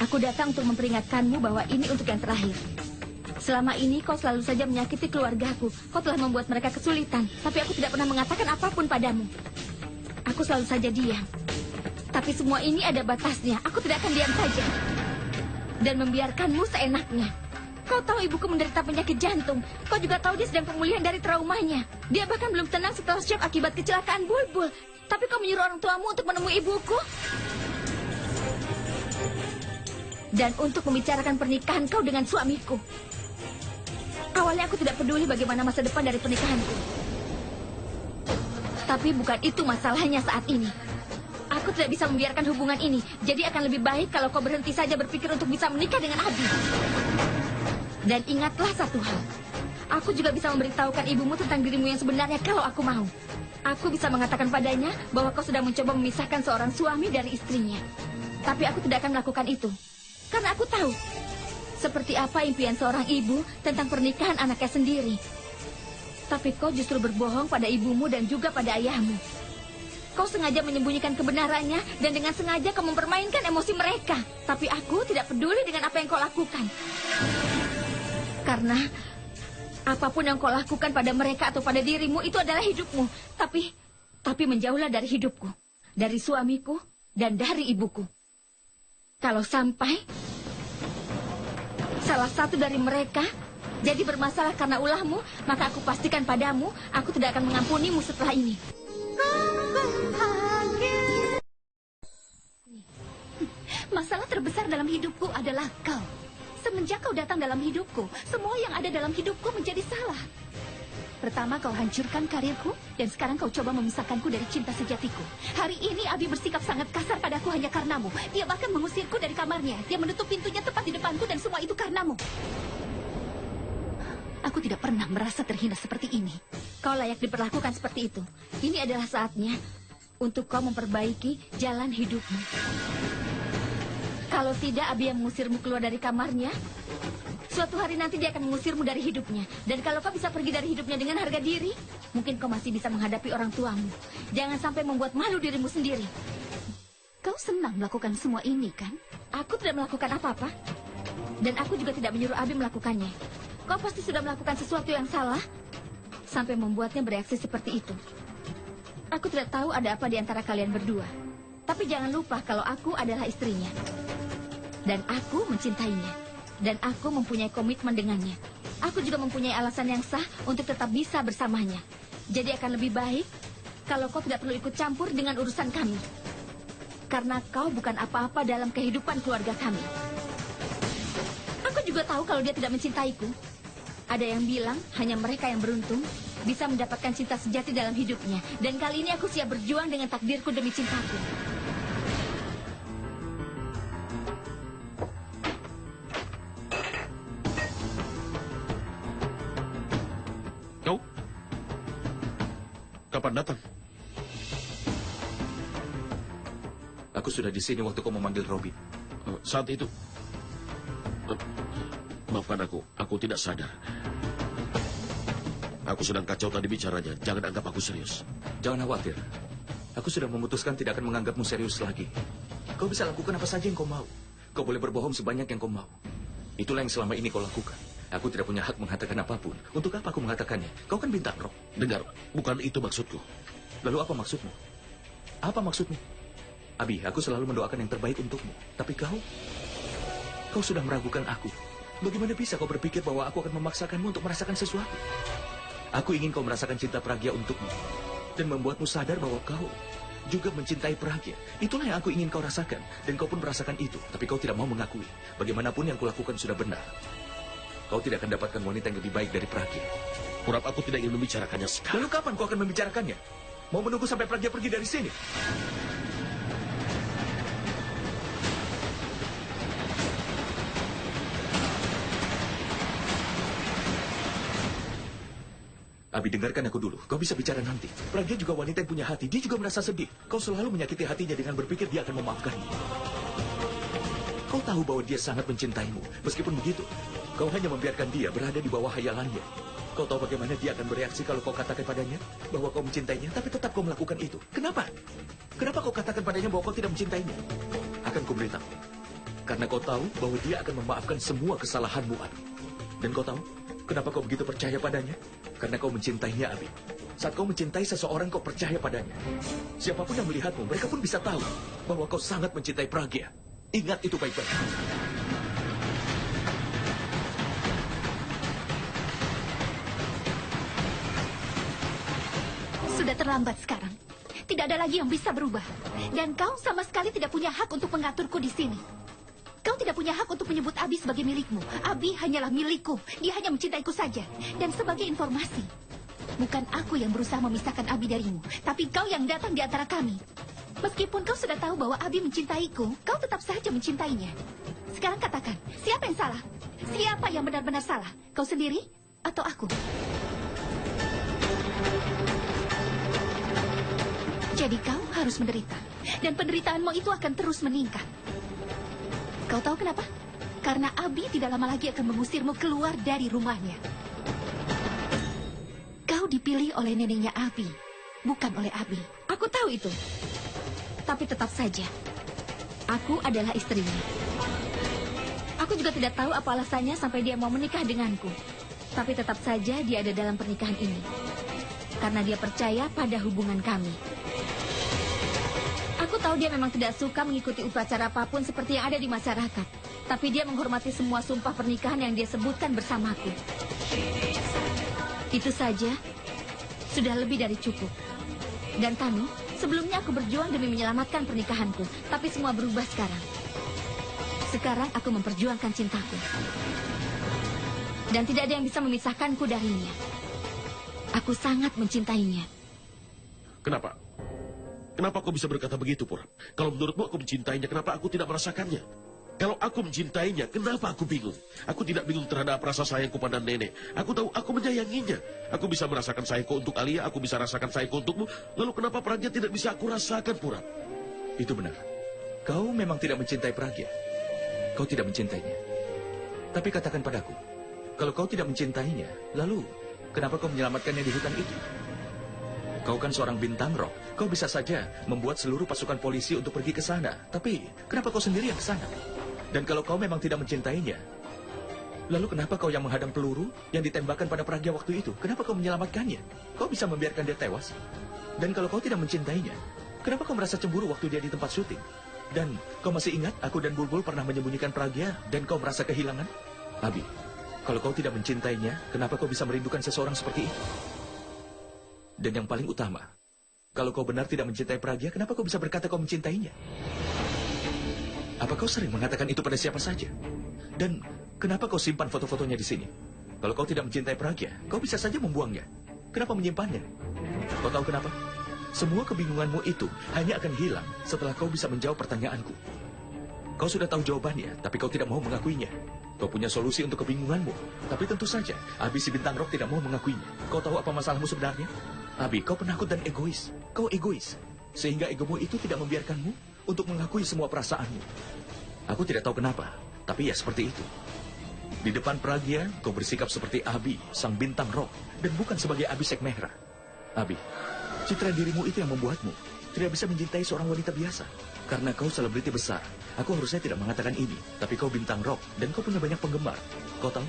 Aku datang untuk memperingatkanmu bahwa ini untuk yang terakhir. Selama ini kau selalu saja menyakiti keluargaku. Kau telah membuat mereka kesulitan. Tapi aku tidak pernah mengatakan apapun padamu. Aku selalu saja diam. Tapi semua ini ada batasnya. Aku tidak akan diam saja. Dan membiarkanmu seenaknya. Kau tahu ibuku menderita penyakit jantung. Kau juga tahu dia sedang pemulihan dari traumanya. Dia bahkan belum tenang setelah syok akibat kecelakaan Bulbul. Tapi kau menyuruh orang tuamu untuk menemui ibuku. Dan untuk membicarakan pernikahan kau dengan suamiku. Awalnya aku tidak peduli bagaimana masa depan dari pernikahanku. Tapi bukan itu masalahnya saat ini. Aku tidak bisa membiarkan hubungan ini. Jadi akan lebih baik kalau kau berhenti saja berpikir untuk bisa menikah dengan Abi. Dan ingatlah satu hal. Aku juga bisa memberitahukan ibumu tentang dirimu yang sebenarnya kalau aku mau. Aku bisa mengatakan padanya bahwa kau sudah mencoba memisahkan seorang suami dari istrinya. Tapi aku tidak akan melakukan itu. Karena aku tahu seperti apa impian seorang ibu tentang pernikahan anaknya sendiri. Tapi kau justru berbohong pada ibumu dan juga pada ayahmu. Kau sengaja menyembunyikan kebenarannya dan dengan sengaja kau mempermainkan emosi mereka. Tapi aku tidak peduli dengan apa yang kau lakukan. Karena apapun yang kau lakukan pada mereka atau pada dirimu itu adalah hidupmu. Tapi menjauhlah dari hidupku, dari suamiku dan dari ibuku. Kalau sampai salah satu dari mereka jadi bermasalah karena ulahmu, maka aku pastikan padamu, aku tidak akan mengampunimu setelah ini. Masalah terbesar dalam hidupku adalah kau. Semenjak kau datang dalam hidupku, semua yang ada dalam hidupku menjadi salah. Pertama kau hancurkan karirku, dan sekarang kau coba memisahkanku dari cinta sejatiku. Hari ini Abi bersikap sangat kasar padaku hanya karenamu. Dia bahkan mengusirku dari kamarnya. Dia menutup pintunya tepat di depanku dan semua itu karenamu. Aku tidak pernah merasa terhina seperti ini. Kau layak diperlakukan seperti itu. Ini adalah saatnya untuk kau memperbaiki jalan hidupmu. Kalau tidak, Abi yang mengusirmu keluar dari kamarnya, suatu hari nanti dia akan mengusirmu dari hidupnya. Dan kalau kau bisa pergi dari hidupnya dengan harga diri, mungkin kau masih bisa menghadapi orang tuamu. Jangan sampai membuat malu dirimu sendiri. Kau senang melakukan semua ini, kan? Aku tidak melakukan apa-apa. Dan aku juga tidak menyuruh Abi melakukannya. Kau pasti sudah melakukan sesuatu yang salah, sampai membuatnya bereaksi seperti itu. Aku tidak tahu ada apa di antara kalian berdua. Tapi jangan lupa kalau aku adalah istrinya. Dan aku mencintainya. Dan aku mempunyai komitmen dengannya. Aku juga mempunyai alasan yang sah untuk tetap bisa bersamanya. Jadi akan lebih baik kalau kau tidak perlu ikut campur dengan urusan kami. Karena kau bukan apa-apa dalam kehidupan keluarga kami. Aku juga tahu kalau dia tidak mencintaiku. Ada yang bilang hanya mereka yang beruntung bisa mendapatkan cinta sejati dalam hidupnya. Dan kali ini aku siap berjuang dengan takdirku demi cintaku. Kau? Kapan datang? Aku sudah di sini waktu kau memanggil Robin. Saat itu. Maafkan aku tidak sadar. Aku sedang kacau tadi bicaranya. Jangan anggap aku serius. Jangan khawatir. Aku sudah memutuskan tidak akan menganggapmu serius lagi. Kau bisa lakukan apa saja yang kau mau. Kau boleh berbohong sebanyak yang kau mau. Itulah yang selama ini kau lakukan. Aku tidak punya hak mengatakan apapun. Untuk apa aku mengatakannya? Kau kan bintang rock. Dengar, bukan itu maksudku. Lalu apa maksudmu? Apa maksudmu? Abi, aku selalu mendoakan yang terbaik untukmu. Tapi kau sudah meragukan aku. Bagaimana bisa kau berpikir bahwa aku akan memaksakanmu untuk merasakan sesuatu? Aku ingin kau merasakan cinta Pragya untukmu. Dan membuatmu sadar bahwa kau juga mencintai Pragya. Itulah yang aku ingin kau rasakan. Dan kau pun merasakan itu. Tapi kau tidak mau mengakui. Bagaimanapun yang kulakukan sudah benar. Kau tidak akan dapatkan wanita yang lebih baik dari Pragya. Kurap aku tidak ingin membicarakannya sekarang. Lalu kapan kau akan membicarakannya? Mau menunggu sampai Pragya pergi dari sini? Abi, dengarkan aku dulu. Kau bisa bicara nanti. Pragya juga wanita yang punya hati. Dia juga merasa sedih. Kau selalu menyakiti hatinya dengan berpikir dia akan memaafkanmu. Kau tahu bahwa dia sangat mencintaimu. Meskipun begitu, kau hanya membiarkan dia berada di bawah hayalannya. Kau tahu bagaimana dia akan bereaksi kalau kau katakan padanya bahwa kau mencintainya, tapi tetap kau melakukan itu. Kenapa? Kenapa kau katakan padanya bahwa kau tidak mencintainya? Akan ku beritahu. Karena kau tahu bahwa dia akan memaafkan semua kesalahanmu, Abi. Dan kau tahu kenapa kau begitu percaya padanya? Karena kau mencintainya, Abi. Saat kau mencintai seseorang, kau percaya padanya. Siapapun yang melihatmu, mereka pun bisa tahu bahwa kau sangat mencintai Pragya. Ingat itu baik-baik. Sudah terlambat sekarang. Tidak ada lagi yang bisa berubah. Dan kau sama sekali tidak punya hak untuk mengaturku di sini. Kau tidak punya hak untuk menyebut Abi sebagai milikmu. Abi hanyalah milikku. Dia hanya mencintaiku saja. Dan sebagai informasi, bukan aku yang berusaha memisahkan Abi darimu, tapi kau yang datang di antara kami. Meskipun kau sudah tahu bahwa Abi mencintaiku, kau tetap saja mencintainya. Sekarang katakan, siapa yang salah? Siapa yang benar-benar salah? Kau sendiri atau aku? Jadi kau harus menderita. Dan penderitaanmu itu akan terus meningkat. Kau tahu kenapa? Karena Abi tidak lama lagi akan mengusirmu keluar dari rumahnya. Kau dipilih oleh neneknya Abi, bukan oleh Abi. Aku tahu itu. Tapi tetap saja, aku adalah istrinya. Aku juga tidak tahu apa alasannya sampai dia mau menikah denganku. Tapi tetap saja dia ada dalam pernikahan ini. Karena dia percaya pada hubungan kami. Aku tahu dia memang tidak suka mengikuti upacara apapun seperti yang ada di masyarakat. Tapi dia menghormati semua sumpah pernikahan yang dia sebutkan bersamaku. Itu saja sudah lebih dari cukup. Dan Tanu, sebelumnya aku berjuang demi menyelamatkan pernikahanku. Tapi semua berubah sekarang. Sekarang aku memperjuangkan cintaku. Dan tidak ada yang bisa memisahkanku darinya. Aku sangat mencintainya. Kenapa? Kenapa kau bisa berkata begitu, Purap? Kalau menurutmu aku mencintainya, kenapa aku tidak merasakannya? Kalau aku mencintainya, kenapa aku bingung? Aku tidak bingung terhadap rasa sayangku pada nenek. Aku tahu aku menyayanginya. Aku bisa merasakan sayangku untuk Alia, aku bisa rasakan sayangku untukmu. Lalu kenapa Pragya tidak bisa aku rasakan, Purap? Itu benar. Kau memang tidak mencintai Pragya. Kau tidak mencintainya. Tapi katakan padaku, kalau kau tidak mencintainya, lalu kenapa kau menyelamatkannya di hutan itu? Kau kan seorang bintang rock. Kau bisa saja membuat seluruh pasukan polisi untuk pergi ke sana. Tapi kenapa kau sendiri yang ke sana? Dan kalau kau memang tidak mencintainya, lalu kenapa kau yang menghadang peluru yang ditembakkan pada Pragya waktu itu? Kenapa kau menyelamatkannya? Kau bisa membiarkan dia tewas? Dan kalau kau tidak mencintainya, kenapa kau merasa cemburu waktu dia di tempat syuting? Dan kau masih ingat aku dan Bulbul pernah menyembunyikan Pragya dan kau merasa kehilangan? Abi, kalau kau tidak mencintainya, kenapa kau bisa merindukan seseorang seperti itu? Dan yang paling utama, kalau kau benar tidak mencintai Pragya, kenapa kau bisa berkata kau mencintainya? Apa kau sering mengatakan itu pada siapa saja? Dan kenapa kau simpan foto-fotonya di sini? Kalau kau tidak mencintai Pragya, kau bisa saja membuangnya. Kenapa menyimpannya? Kau tahu kenapa? Semua kebingunganmu itu hanya akan hilang setelah kau bisa menjawab pertanyaanku. Kau sudah tahu jawabannya, tapi kau tidak mau mengakuinya. Kau punya solusi untuk kebingunganmu. Tapi tentu saja, Abi si bintang rock tidak mau mengakuinya. Kau tahu apa masalahmu sebenarnya? Abi, kau penakut dan egois. Kau egois. Sehingga egomu itu tidak membiarkanmu untuk mengakui semua perasaanmu. Aku tidak tahu kenapa, tapi ya seperti itu. Di depan Pragya, kau bersikap seperti Abi, sang bintang rock, dan bukan sebagai Abhishek Mehra. Abi, citra dirimu itu yang membuatmu tidak bisa mencintai seorang wanita biasa. Karena kau selebriti besar, aku harusnya tidak mengatakan ini. Tapi kau bintang rock, dan kau punya banyak penggemar. Kau tahu,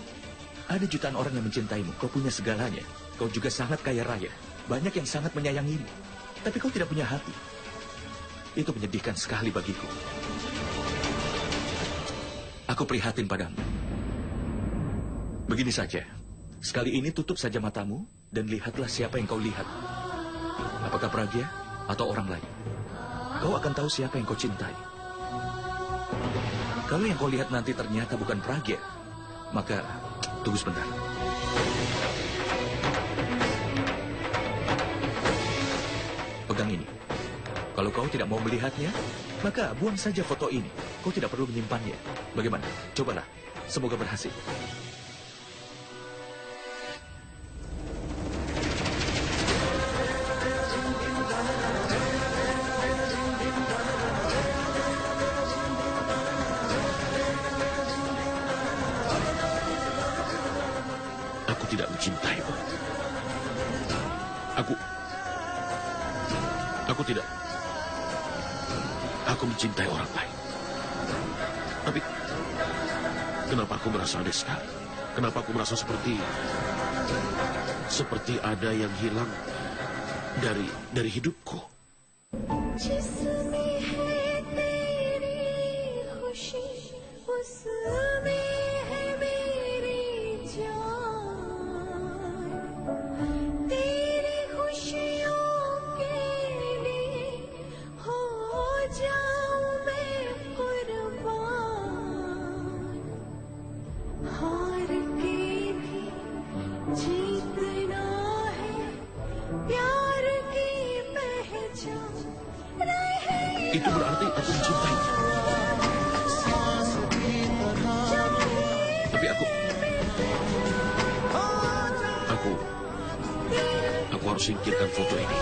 ada jutaan orang yang mencintaimu. Kau punya segalanya. Kau juga sangat kaya raya. Banyak yang sangat menyayangimu. Tapi kau tidak punya hati. Itu menyedihkan sekali bagiku. Aku prihatin padamu. Begini saja. Sekali ini tutup saja matamu dan lihatlah siapa yang kau lihat. Apakah Pragya atau orang lain? Kau akan tahu siapa yang kau cintai. Kalau yang kau lihat nanti ternyata bukan Pragya, maka tunggu sebentar. Pegang ini. Kalau kau tidak mau melihatnya, maka buang saja foto ini. Kau tidak perlu menyimpannya. Bagaimana? Cobalah. Semoga berhasil. Aku tidak mencintaimu. Aku tidak. Aku mencintai orang lain. Tapi kenapa aku merasa aneh sekali? Kenapa aku merasa seperti ada yang hilang dari hidupku? Itu berarti aku mencintainya. Tapi aku harus singkirkan foto ini.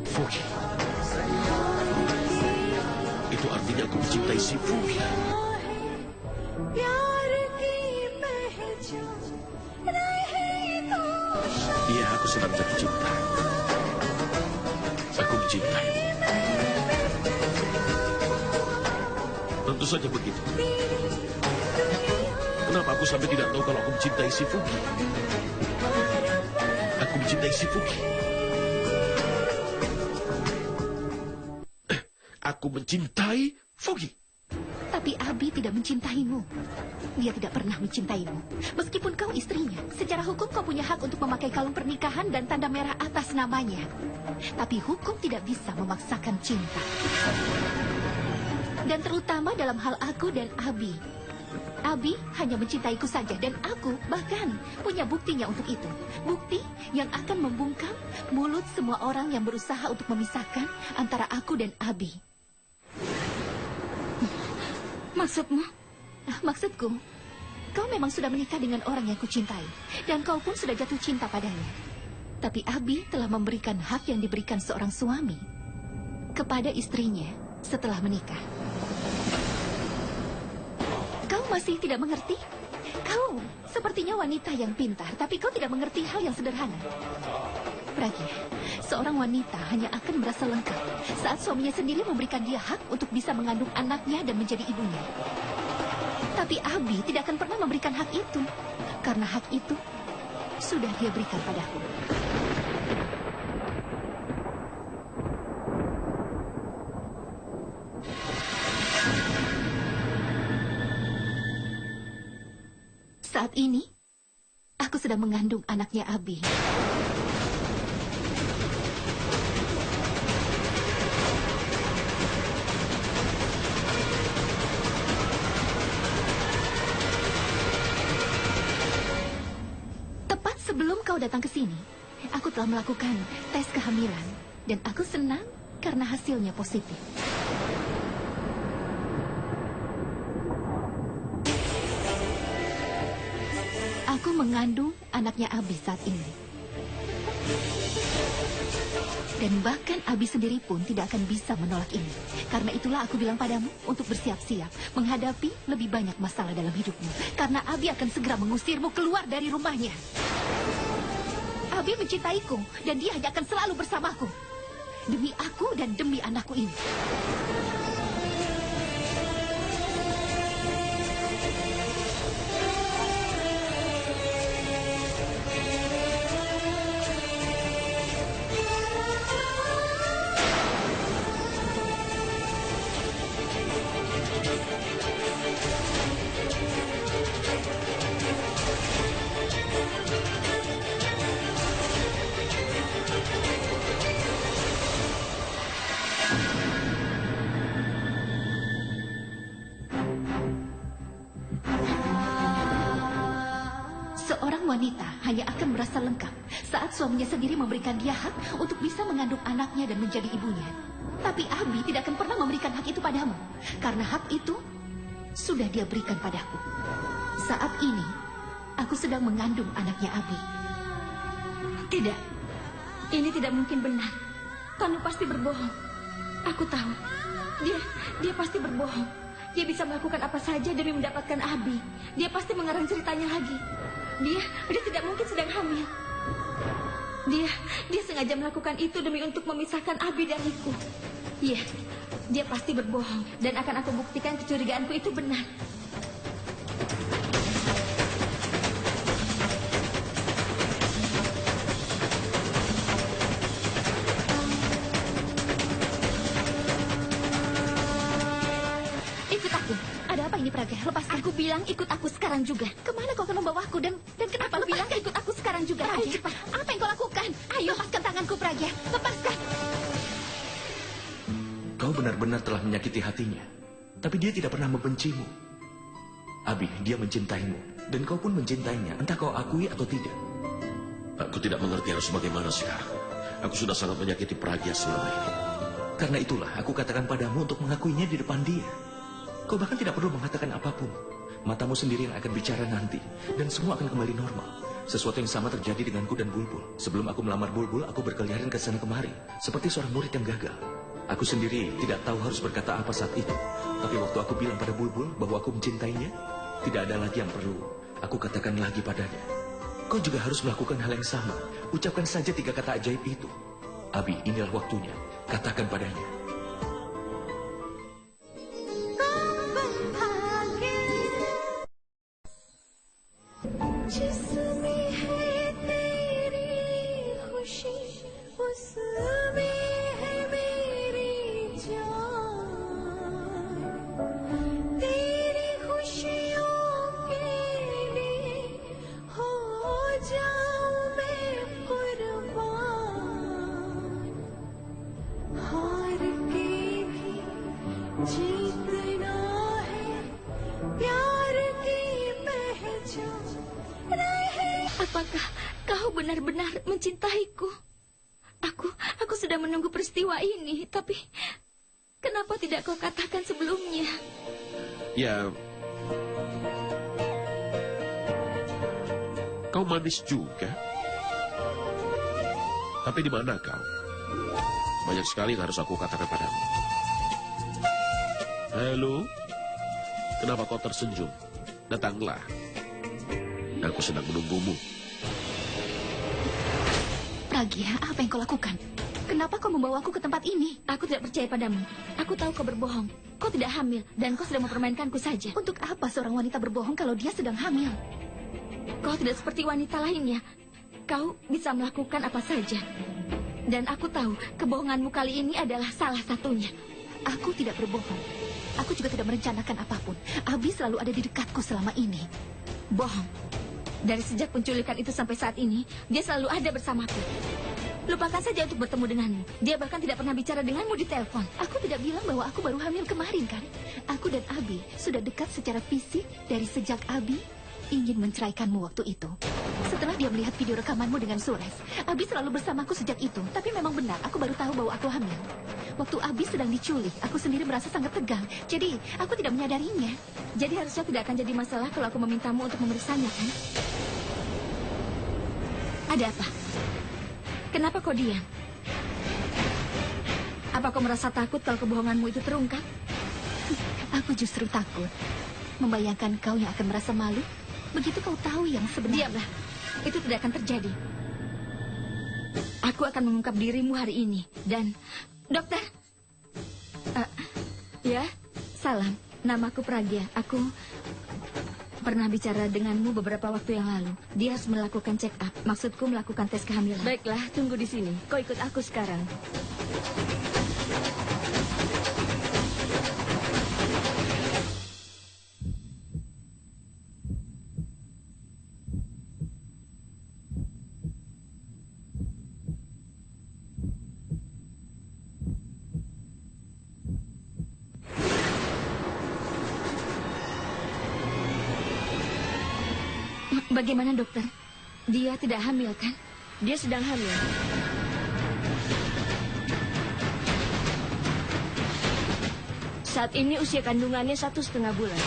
Fugi. Itu artinya aku mencintai si Fugi. Iya, aku sedang jatuh cinta. Aku mencintaimu. Tentu saja begitu. Kenapa aku sampai tidak tahu kalau aku mencintai si Fugi? Aku mencintai si Fugi. Aku mencintai Fugi. Tapi Tapi Abi tidak mencintaimu. Dia tidak pernah mencintaimu. Meskipun kau istrinya, secara hukum kau punya hak untuk memakai kalung pernikahan dan tanda merah atas namanya. Tapi hukum tidak bisa memaksakan cinta. Dan terutama dalam hal aku dan Abi. Abi hanya mencintaiku saja dan aku bahkan punya buktinya untuk itu. Bukti yang akan membungkam mulut semua orang yang berusaha untuk memisahkan antara aku dan Abi. Maksudmu? Maksudku, kau memang sudah menikah dengan orang yang kucintai. Dan kau pun sudah jatuh cinta padanya. Tapi Abi telah memberikan hak yang diberikan seorang suami kepada istrinya setelah menikah. Kau masih tidak mengerti? Kau sepertinya wanita yang pintar, tapi kau tidak mengerti hal yang sederhana. Pragya, seorang wanita hanya akan merasa lengkap saat suaminya sendiri memberikan dia hak untuk bisa mengandung anaknya dan menjadi ibunya. Tapi Abi tidak akan pernah memberikan hak itu, karena hak itu sudah dia berikan padaku. Saat ini, aku sedang mengandung anaknya Abi. Tepat sebelum kau datang ke sini, aku telah melakukan tes kehamilan. Dan aku senang karena hasilnya positif. Aku mengandung anaknya Abi saat ini. Dan bahkan Abi sendiri pun tidak akan bisa menolak ini. Karena itulah aku bilang padamu untuk bersiap-siap menghadapi lebih banyak masalah dalam hidupmu. Karena Abi akan segera mengusirmu keluar dari rumahnya. Abi mencintaiku dan dia hanya akan selalu bersamaku. Demi aku dan demi anakku ini. Seorang wanita hanya akan merasa lengkap saat suaminya sendiri memberikan dia hak untuk bisa mengandung anaknya dan menjadi ibunya. Tapi Abi tidak akan pernah memberikan hak itu padamu, karena hak itu sudah dia berikan padaku. Saat ini, aku sedang mengandung anaknya Abi. Tidak. Ini tidak mungkin benar. Tanu pasti berbohong. Aku tahu. Dia pasti berbohong. Dia bisa melakukan apa saja demi mendapatkan Abi. Dia pasti mengarang ceritanya lagi. Dia tidak mungkin sedang hamil. Dia sengaja melakukan itu demi untuk memisahkan Abi dariku. Iya, dia pasti berbohong dan akan aku buktikan kecurigaanku itu benar. Ikut aku. Ada apa ini, Pragya? Lepaskan. Aku bilang ikut aku sekarang juga. Kemana kau akan membawaku dan kenapa Aku bilang ikut aku sekarang juga. Pragya, Ayo cepat. apa yang kau lakukan? Ayo, lepaskan tanganku, Pragya. Lepaskan. Kau benar-benar telah menyakiti hatinya. Tapi dia tidak pernah membencimu. Abi, dia mencintaimu. Dan kau pun mencintainya, entah kau akui atau tidak. Aku tidak mengerti harus bagaimana sekarang. Aku sudah sangat menyakiti Pragya selama ini. Karena itulah aku katakan padamu untuk mengakuinya di depan dia. Kau bahkan tidak perlu mengatakan apapun. Matamu sendiri yang akan bicara nanti. Dan semua akan kembali normal. Sesuatu yang sama terjadi denganku dan Bulbul. Sebelum aku melamar Bulbul, aku berkeliaran ke sana kemari. Seperti seorang murid yang gagal. Aku sendiri tidak tahu harus berkata apa saat itu. Tapi waktu aku bilang pada Bulbul bahwa aku mencintainya, tidak ada lagi yang perlu aku katakan lagi padanya. Kau juga harus melakukan hal yang sama. Ucapkan saja 3 kata ajaib itu. Abi, inilah waktunya. Katakan padanya. benar-benar mencintaiku. Aku sudah menunggu peristiwa ini, tapi kenapa tidak kau katakan sebelumnya? Ya, kau manis juga. Tapi di mana kau? Banyak sekali yang harus aku katakan padamu. Halo, kenapa kau tersenyum? Datanglah. Aku sedang menunggumu. Pragya, apa yang kau lakukan? Kenapa kau membawaku ke tempat ini? Aku tidak percaya padamu. Aku tahu kau berbohong. Kau tidak hamil dan kau sedang mempermainkanku saja. Untuk apa seorang wanita berbohong kalau dia sedang hamil? Kau tidak seperti wanita lainnya. Kau bisa melakukan apa saja. Dan aku tahu kebohonganmu kali ini adalah salah satunya. Aku tidak berbohong. Aku juga tidak merencanakan apapun. Abi selalu ada di dekatku selama ini. Bohong. Dari sejak penculikan itu sampai saat ini, dia selalu ada bersamaku. Lupakan saja untuk bertemu denganmu. Dia bahkan tidak pernah bicara denganmu di telepon. Aku tidak bilang bahwa aku baru hamil kemarin, kan? Aku dan Abi sudah dekat secara fisik dari sejak Abi ingin menceraikanmu waktu itu. Setelah dia melihat video rekamanmu dengan Suresh, Abi selalu bersamaku sejak itu. Tapi memang benar, aku baru tahu bahwa aku hamil. Waktu Abi sedang diculik, aku sendiri merasa sangat tegang. Jadi, aku tidak menyadarinya. Jadi harusnya tidak akan jadi masalah kalau aku memintamu untuk memeriksanya, kan? Ada apa? Kenapa kau diam? Apa kau merasa takut kalau kebohonganmu itu terungkap? Aku justru takut membayangkan kau yang akan merasa malu begitu kau tahu yang sebenarnya. Diamlah. Itu tidak akan terjadi. Aku akan mengungkap dirimu hari ini. Dan, dokter. Ya, salam. Namaku Pragya. Aku pernah bicara denganmu beberapa waktu yang lalu. Dia harus melakukan check up. Maksudku melakukan tes kehamilan. Baiklah, tunggu di sini. Kau ikut aku sekarang. Bagaimana, dokter? Dia tidak hamil, kan? Dia sedang hamil. Saat ini usia kandungannya 1,5 bulan.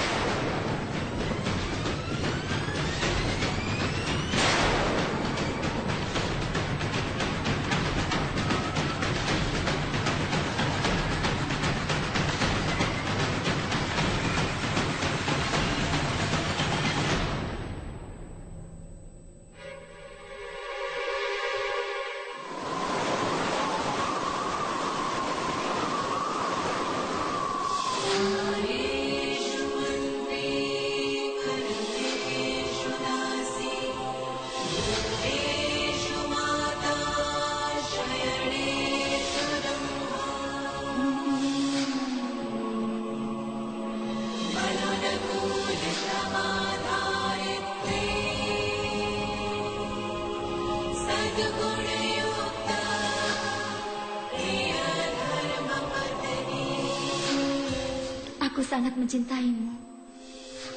Aku sangat mencintaimu.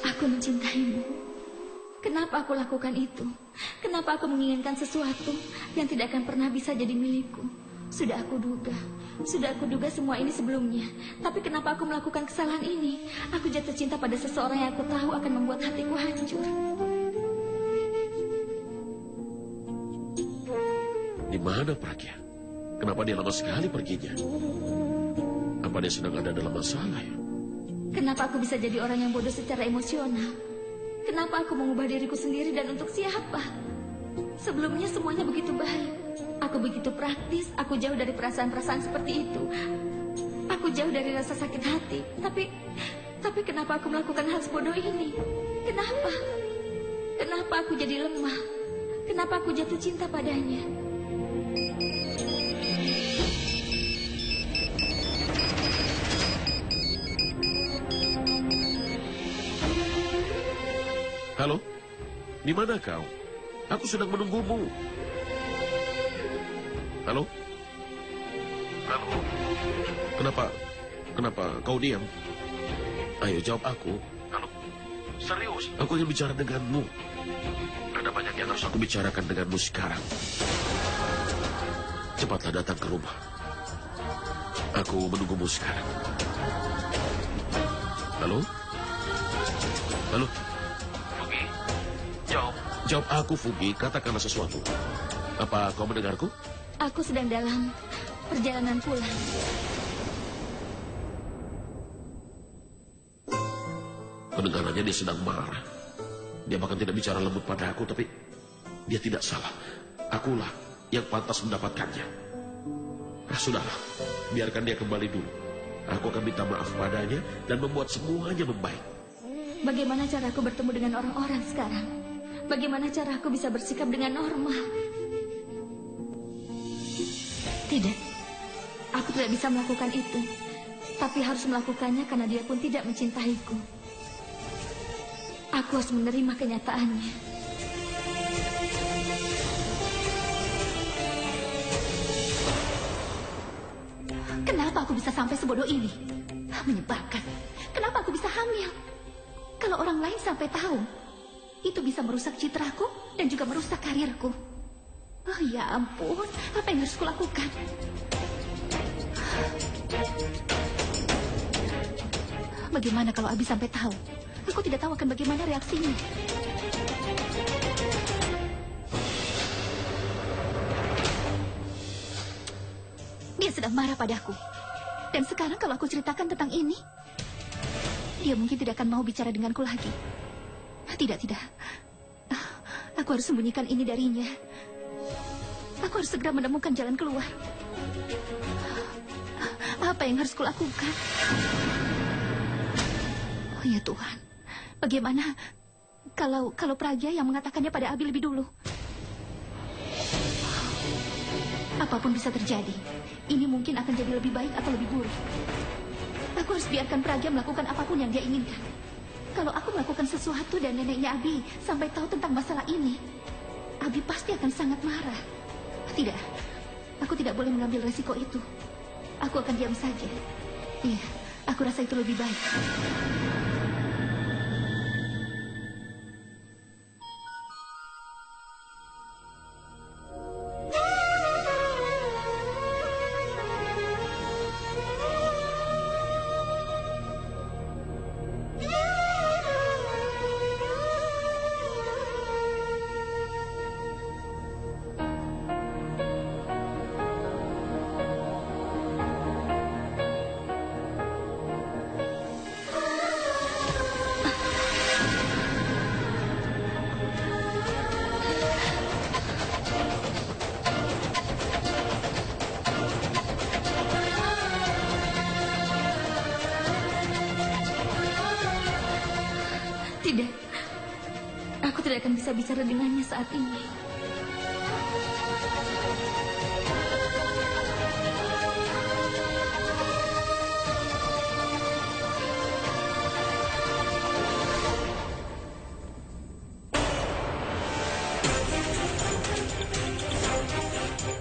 Aku mencintaimu. Kenapa aku lakukan itu? Kenapa aku menginginkan sesuatu yang tidak akan pernah bisa jadi milikku? Sudah aku duga semua ini sebelumnya. Tapi kenapa aku melakukan kesalahan ini? Aku jatuh cinta pada seseorang yang aku tahu akan membuat hatiku hancur. Di mana Pragya? Kenapa dia lama sekali perginya? Apa dia sedang ada dalam masalah ya? Kenapa aku bisa jadi orang yang bodoh secara emosional? Kenapa aku mengubah diriku sendiri dan untuk siapa? Sebelumnya semuanya begitu baik. Aku begitu praktis, aku jauh dari perasaan-perasaan seperti itu. Aku jauh dari rasa sakit hati. Tapi kenapa aku melakukan hal sebodoh ini? Kenapa? Kenapa aku jadi lemah? Kenapa aku jatuh cinta padanya? Halo? Di mana kau? Aku sedang menunggumu. Halo? Halo? Kenapa kau diam? Ayo jawab aku. Halo? Serius, aku ingin bicara denganmu. Ada banyak yang harus aku bicarakan denganmu sekarang. Cepatlah datang ke rumah. Aku menunggumu sekarang. Halo? Halo? Fugi? Jawab aku, Fugi. Katakanlah sesuatu. Apa kau mendengarku? Aku sedang dalam perjalanan pulang. Pendengarannya dia sedang marah. Dia bahkan tidak bicara lembut pada aku, tapi dia tidak salah. Akulah yang pantas mendapatkannya. Sudahlah, biarkan dia kembali dulu. Aku akan minta maaf padanya dan membuat semuanya membaik. Bagaimana cara aku bertemu dengan orang-orang sekarang? Bagaimana cara aku bisa bersikap dengan normal? Tidak, aku tidak bisa melakukan itu. Tapi harus melakukannya karena dia pun tidak mencintaiku. Aku harus menerima kenyataannya. Kenapa aku bisa sampai sebodoh ini? Menyebalkan. Kenapa aku bisa hamil? Kalau orang lain sampai tahu, itu bisa merusak citraku dan juga merusak karirku. Oh ya ampun, apa yang harus kulakukan? Bagaimana kalau Abi sampai tahu? Aku tidak tahu akan bagaimana reaksinya. Dia sedang marah padaku. Dan sekarang kalau aku ceritakan tentang ini, dia mungkin tidak akan mau bicara denganku lagi. Tidak. Aku harus sembunyikan ini darinya. Aku harus segera menemukan jalan keluar. Apa yang harus kulakukan? Oh ya Tuhan, bagaimana kalau Pragya yang mengatakannya pada Abi lebih dulu? Apapun bisa terjadi. Ini mungkin akan jadi lebih baik atau lebih buruk. Aku harus biarkan Pragya melakukan apapun yang dia inginkan. Kalau aku melakukan sesuatu dan neneknya Abi sampai tahu tentang masalah ini, Abi pasti akan sangat marah. Tidak, aku tidak boleh mengambil resiko itu. Aku akan diam saja. Iya, aku rasa itu lebih baik. Tidak, aku tidak akan bisa bicara dengannya saat ini.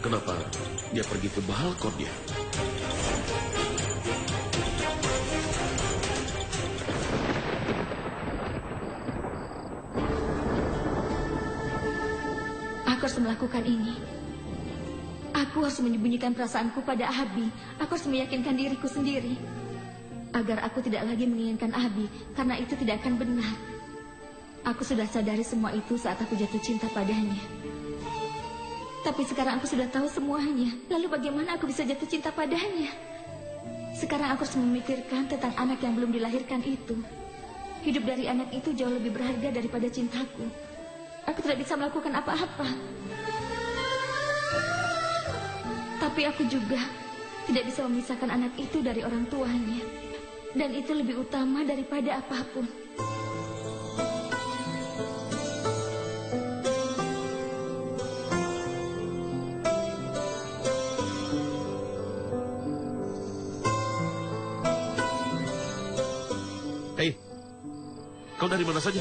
Kenapa dia pergi ke balkon ya? Aku harus melakukan ini. Aku harus menyembunyikan perasaanku pada Abi. Aku harus meyakinkan diriku sendiri. Agar aku tidak lagi menginginkan Abi, karena itu tidak akan benar. Aku sudah sadari semua itu saat aku jatuh cinta padanya. Tapi sekarang aku sudah tahu semuanya. Lalu bagaimana aku bisa jatuh cinta padanya? Sekarang aku harus memikirkan tentang anak yang belum dilahirkan itu. Hidup dari anak itu jauh lebih berharga daripada cintaku. Aku tidak bisa melakukan apa-apa. Tapi aku juga tidak bisa memisahkan anak itu dari orang tuanya. Dan itu lebih utama daripada apapun. Hei, kau dari mana saja?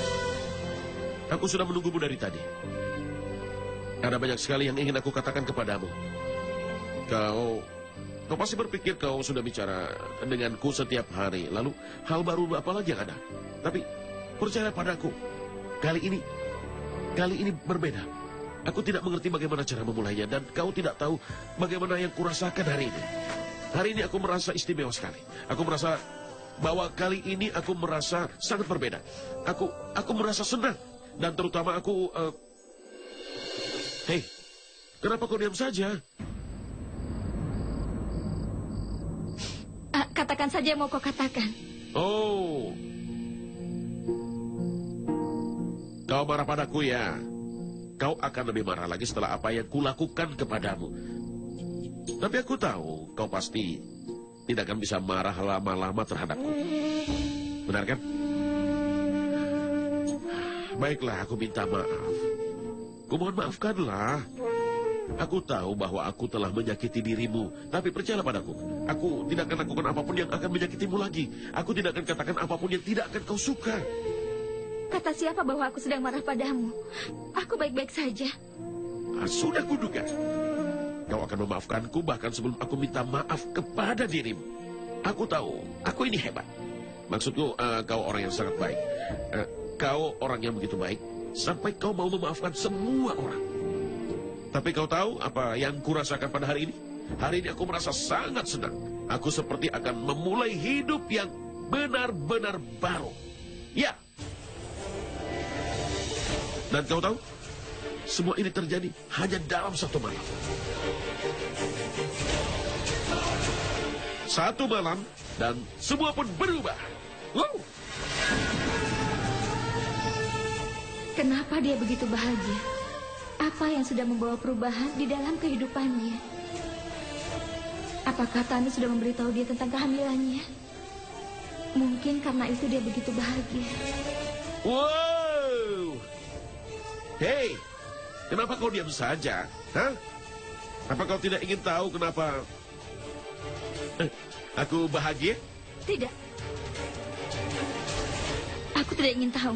Aku sudah menunggumu dari tadi. Ada banyak sekali yang ingin aku katakan kepadamu. Kau pasti berpikir kau sudah bicara denganku setiap hari. Lalu hal baru apa lagi yang ada? Tapi Percaya padaku. Kali ini berbeda. Aku tidak mengerti bagaimana cara memulainya dan kau tidak tahu bagaimana yang kurasakan hari ini. Hari ini aku merasa istimewa sekali. Aku merasa bahwa kali ini aku merasa sangat berbeda. Aku merasa senang dan terutama aku Hei, kenapa kau diam saja? Katakan saja yang mau kau katakan. Oh. Kau marah padaku ya? Kau akan lebih marah lagi setelah apa yang kulakukan kepadamu. Tapi aku tahu kau pasti tidak akan bisa marah lama-lama terhadapku. Benar kan? Baiklah, aku minta maaf. Kumohon maafkanlah. Aku tahu bahwa aku telah menyakiti dirimu. Tapi percayalah padaku, aku tidak akan lakukan apapun yang akan menyakitimu lagi. Aku tidak akan katakan apapun yang tidak akan kau suka. Kata siapa bahwa aku sedang marah padamu? Aku baik-baik saja. Sudah kuduga. Kau akan memaafkanku bahkan sebelum aku minta maaf kepada dirimu. Aku tahu, aku ini hebat. Maksudku, kau orang yang sangat baik. Kau orang yang begitu baik, sampai kau mau memaafkan semua orang. Tapi kau tahu apa yang kurasakan pada hari ini? Hari ini aku merasa sangat senang. Aku seperti akan memulai hidup yang benar-benar baru. Ya. Dan kau tahu, semua ini terjadi hanya dalam satu malam. Satu malam, dan semua pun berubah. Wow. Kenapa dia begitu bahagia? Apa yang sudah membawa perubahan di dalam kehidupannya? Apakah Tani sudah memberitahu dia tentang kehamilannya? Mungkin karena itu dia begitu bahagia. Wow. Hei, kenapa kau diam saja? Hah? Apa kau tidak ingin tahu kenapa aku bahagia? Tidak. Aku tidak ingin tahu.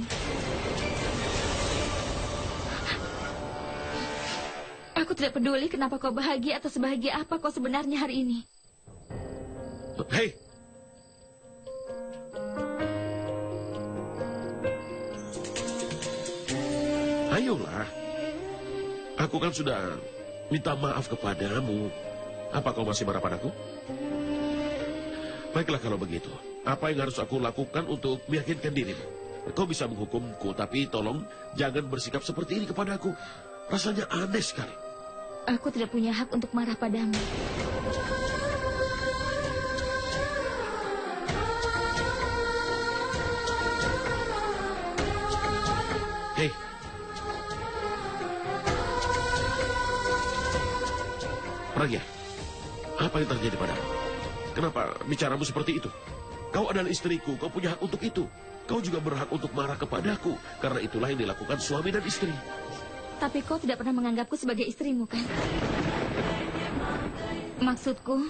Aku tidak peduli kenapa kau bahagia atau sebahagia apa kau sebenarnya hari ini. Hei. Ayolah. Aku kan sudah minta maaf kepadamu. Apa kau masih marah padaku? Baiklah kalau begitu. Apa yang harus aku lakukan untuk meyakinkan dirimu? Kau bisa menghukumku, tapi tolong jangan bersikap seperti ini kepadaku. Rasanya aneh sekali. Aku tidak punya hak untuk marah padamu. Hei. Pragya, apa yang terjadi padamu? Kenapa bicaramu seperti itu? Kau adalah istriku, kau punya hak untuk itu. Kau juga berhak untuk marah kepadaku, karena itulah yang dilakukan suami dan istri. Tapi kau tidak pernah menganggapku sebagai istrimu, kan? Maksudku,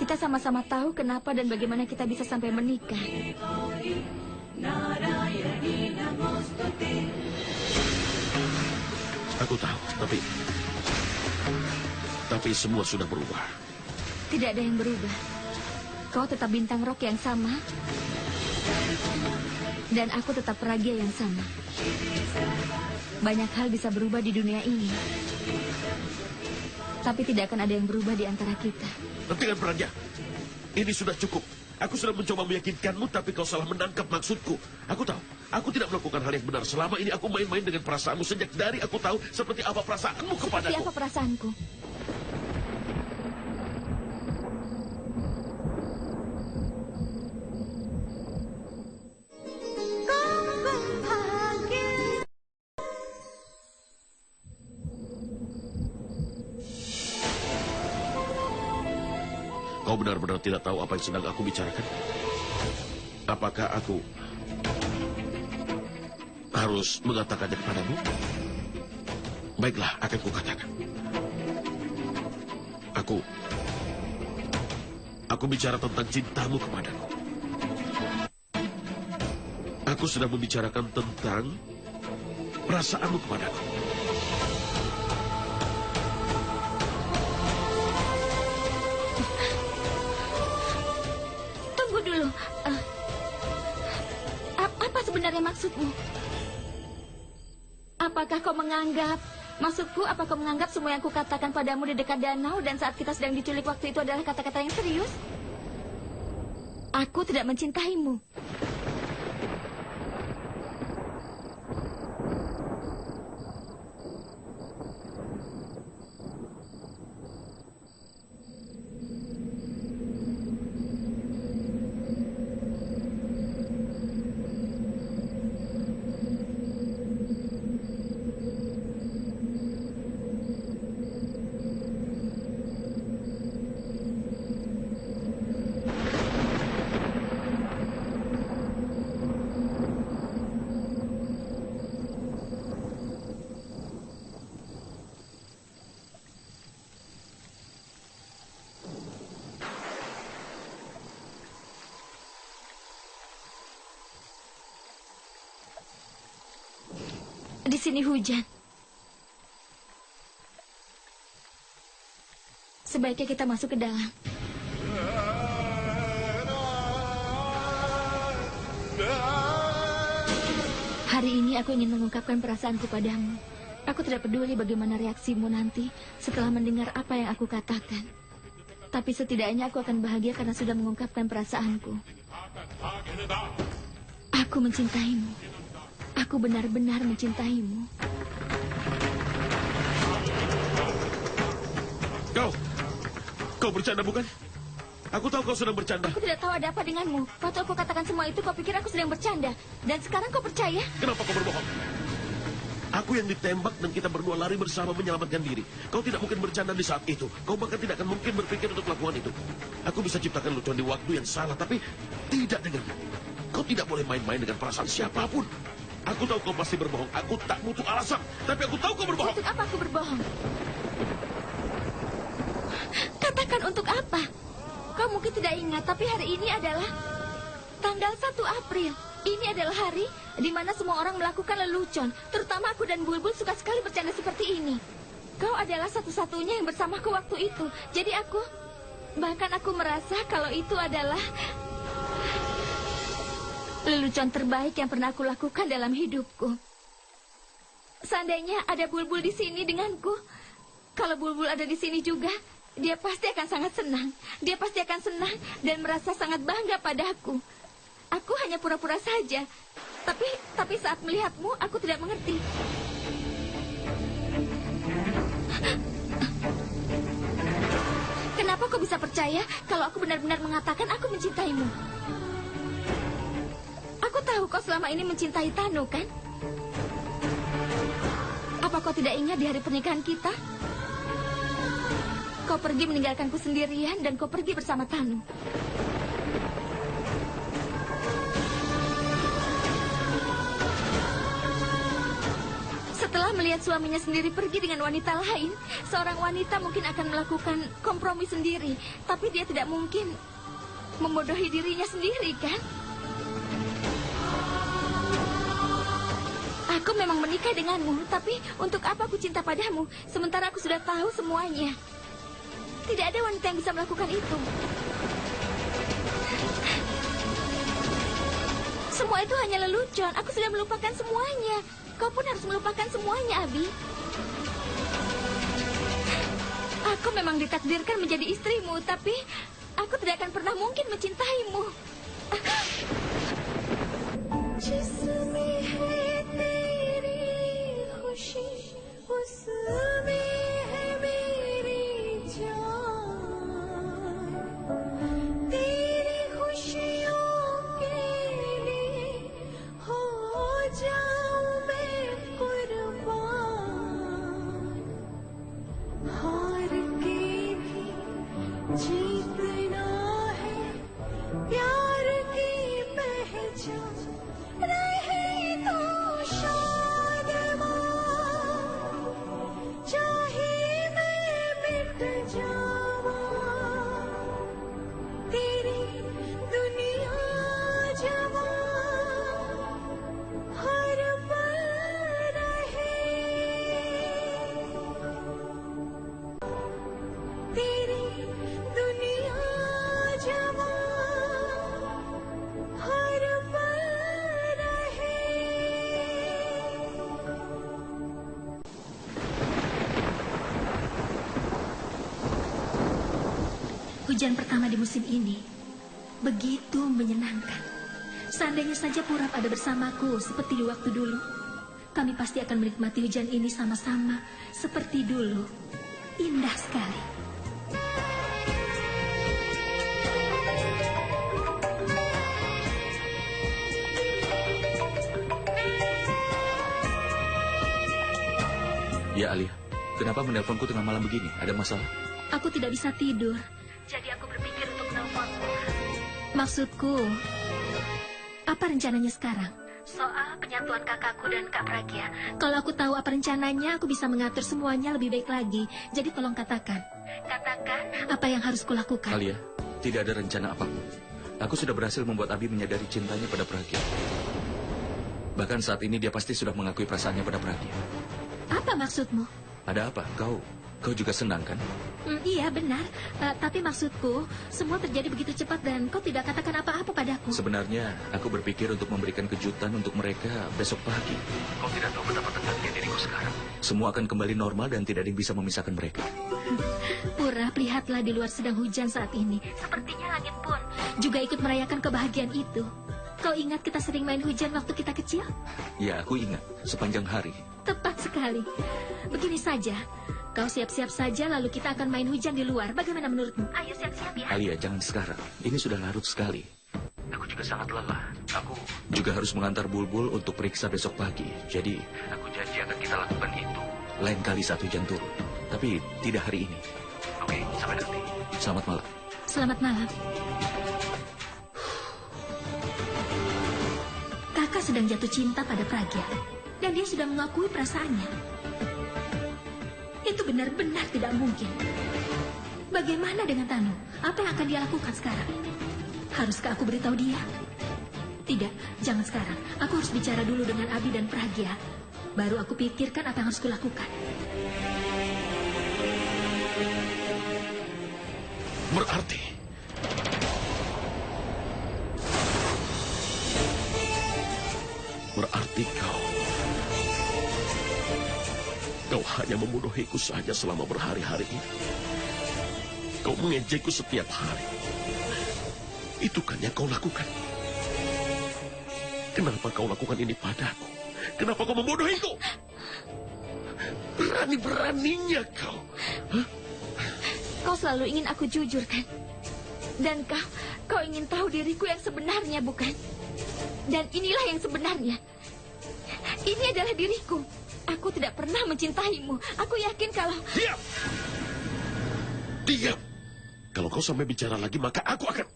kita sama-sama tahu kenapa dan bagaimana kita bisa sampai menikah. Aku tahu, tapi semua sudah berubah. Tidak ada yang berubah. Kau tetap bintang rock yang sama. Dan aku tetap Pragya yang sama. Banyak hal bisa berubah di dunia ini. Tapi tidak akan ada yang berubah di antara kita. Hentikan Pragya. Ini sudah cukup. Aku sudah mencoba meyakinkanmu, tapi kau salah menangkap maksudku. Aku tahu, aku tidak melakukan hal yang benar. Selama ini aku main-main dengan perasaanmu. Sejak dari aku tahu seperti apa perasaanmu kepadaku. Seperti apa perasaanku? Kau benar-benar tidak tahu apa yang sedang aku bicarakan? Apakah aku harus mengatakannya kepadamu? Baiklah, akan kukatakan. Aku bicara tentang cintamu kepadaku. Aku sedang membicarakan tentang perasaanmu kepadaku. sebenarnya maksudmu? Apakah kau menganggap... Maksudku, apa kau menganggap semua yang kukatakan padamu di dekat danau dan saat kita sedang diculik waktu itu adalah kata-kata yang serius? Aku tidak mencintaimu. Di sini hujan. Sebaiknya kita masuk ke dalam. Hari ini aku ingin mengungkapkan perasaanku padamu. Aku tidak peduli bagaimana reaksimu nanti setelah mendengar apa yang aku katakan. Tapi setidaknya aku akan bahagia karena sudah mengungkapkan perasaanku. Aku mencintaimu. Aku benar-benar mencintaimu. Kau bercanda bukan? Aku tahu kau sedang bercanda. Aku tidak tahu ada apa denganmu. Waktu aku katakan semua itu, kau pikir aku sedang bercanda. Dan sekarang kau percaya? Kenapa kau berbohong? Aku yang ditembak dan kita berdua lari bersama menyelamatkan diri. Kau tidak mungkin bercanda di saat itu. Kau bahkan tidak akan mungkin berpikir untuk melakukan itu. Aku bisa ciptakan lucuan di waktu yang salah, tapi tidak denganmu. Kau tidak boleh main-main dengan perasaan siapapun. Aku tahu kau pasti berbohong. Aku tak butuh alasan. Tapi aku tahu kau berbohong. Untuk apa aku berbohong? Katakan untuk apa? Kau mungkin tidak ingat, tapi hari ini adalah tanggal 1 April. Ini adalah hari di mana semua orang melakukan lelucon. Terutama aku dan Bulbul suka sekali bercanda seperti ini. Kau adalah satu-satunya yang bersamaku waktu itu. Jadi bahkan aku merasa kalau itu adalah lelucon terbaik yang pernah aku lakukan dalam hidupku. Seandainya ada Bulbul di sini denganku, kalau Bulbul ada di sini juga, dia pasti akan sangat senang. Dia pasti akan senang dan merasa sangat bangga padaku. Aku hanya pura-pura saja. Tapi saat melihatmu, aku tidak mengerti. Kenapa kau bisa percaya kalau aku benar-benar mengatakan aku mencintaimu? Aku tahu kau selama ini mencintai Tanu, kan? Apa kau tidak ingat di hari pernikahan kita? Kau pergi meninggalkanku sendirian dan kau pergi bersama Tanu. Setelah melihat suaminya sendiri pergi dengan wanita lain, seorang wanita mungkin akan melakukan kompromi sendiri. Tapi dia tidak mungkin membodohi dirinya sendiri, kan? Aku memang menikah denganmu, tapi untuk apa aku cinta padamu, sementara aku sudah tahu semuanya. Tidak ada wanita yang bisa melakukan itu. Semua itu hanya lelucon. Aku sudah melupakan semuanya. Kau pun harus melupakan semuanya, Abi. Aku memang ditakdirkan menjadi istrimu, tapi aku tidak akan pernah mungkin mencintaimu. जीतना है प्यार की पहचान रहे तो शाद चाहे मैं मिट जावा तेरी दुनिया जवा हर पल रहे तेरी दुनिया Hujan pertama di musim ini begitu menyenangkan. Seandainya saja Purap ada bersamaku seperti di waktu dulu, kami pasti akan menikmati hujan ini sama-sama seperti dulu. Indah sekali. Ya, Alia. Kenapa menelponku tengah malam begini? Ada masalah? Aku tidak bisa tidur, jadi aku berpikir untuk menelponmu. Maksudku, apa rencananya sekarang? Soal penyatuan kakakku dan Kak Pragya. Kalau aku tahu apa rencananya, aku bisa mengatur semuanya lebih baik lagi. Jadi tolong katakan. Katakan apa yang harus kulakukan. Alia, tidak ada rencana apapun. Aku sudah berhasil membuat Abi menyadari cintanya pada Pragya. Bahkan saat ini dia pasti sudah mengakui perasaannya pada Pragya. Apa maksudmu? Ada apa? Kau juga senang kan? Iya, benar. Tapi maksudku, semua terjadi begitu cepat dan kau tidak katakan apa-apa padaku. Sebenarnya, aku berpikir untuk memberikan kejutan untuk mereka besok pagi. Kau tidak tahu betapa tenangnya diriku sekarang. Semua akan kembali normal dan tidak ada yang bisa memisahkan mereka. Purap, lihatlah di luar sedang hujan saat ini. Sepertinya langit pun juga ikut merayakan kebahagiaan itu. Kau ingat kita sering main hujan waktu kita kecil? Ya, aku ingat. Sepanjang hari. Tepat sekali. Begini saja, kau siap-siap saja lalu kita akan main hujan di luar. Bagaimana menurutmu? Ayo siap-siap ya. Alia, jangan sekarang. Ini sudah larut sekali. Aku juga sangat lelah. Aku juga harus mengantar Bulbul untuk periksa besok pagi. Jadi, aku janji akan kita lakukan itu lain kali saat hujan turun. Tapi tidak hari ini. Oke, sampai nanti. Selamat malam. Selamat malam. Kakak sedang jatuh cinta pada Pragya. Dan dia sudah mengakui perasaannya. Itu benar-benar tidak mungkin. Bagaimana dengan Tanu? Apa yang akan dia lakukan sekarang? Haruskah aku beritahu dia? Tidak, jangan sekarang. Aku harus bicara dulu dengan Abi dan Pragya. Baru aku pikirkan apa yang harus kulakukan. Berarti kau hanya membodohiku saja selama berhari-hari ini. Kau mengejekku setiap hari. Itu kan yang kau lakukan. Kenapa kau lakukan ini padaku? Kenapa kau membodohiku? Berani-beraninya kau. Hah? Kau selalu ingin aku jujur, kan? Dan kau ingin tahu diriku yang sebenarnya, bukan? Dan inilah yang sebenarnya. Ini adalah diriku. Aku tidak pernah mencintaimu. Aku yakin kalau... Diam! Diam! Kalau kau sampai bicara lagi, maka aku akan...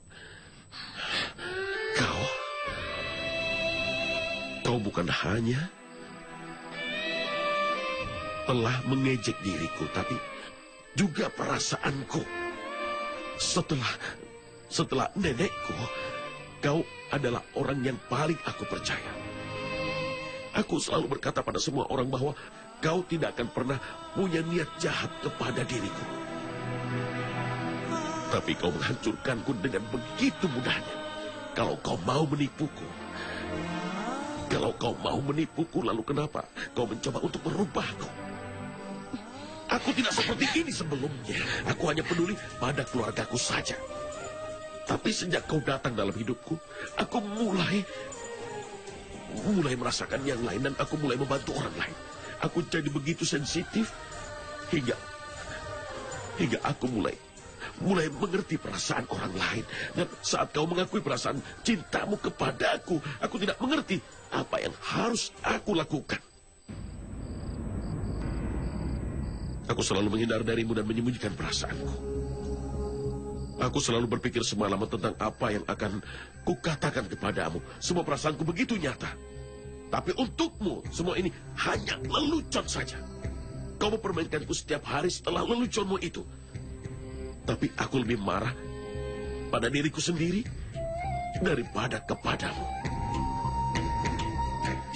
Kau bukan hanya telah mengejek diriku, tapi juga perasaanku. Setelah nenekku, kau adalah orang yang paling aku percaya. Aku selalu berkata pada semua orang bahwa kau tidak akan pernah punya niat jahat kepada diriku. Tapi kau menghancurkanku dengan begitu mudahnya. Kalau kau mau menipuku, lalu kenapa kau mencoba untuk merubahku? Aku tidak seperti ini sebelumnya. Aku hanya peduli pada keluargaku saja. Tapi sejak kau datang dalam hidupku, aku mulai merasakan yang lain dan aku mulai membantu orang lain. Aku jadi begitu sensitif hingga aku mulai mengerti perasaan orang lain. Dan saat kau mengakui perasaan cintamu kepadaku, aku tidak mengerti apa yang harus aku lakukan. Aku selalu menghindar darimu dan menyembunyikan perasaanku. Aku selalu berpikir semalaman tentang apa yang akan kukatakan kepadamu. Semua perasaanku begitu nyata. Tapi untukmu, semua ini hanya lelucon saja. Kau mempermainkanku setiap hari setelah leluconmu itu. Tapi aku lebih marah pada diriku sendiri daripada kepadamu.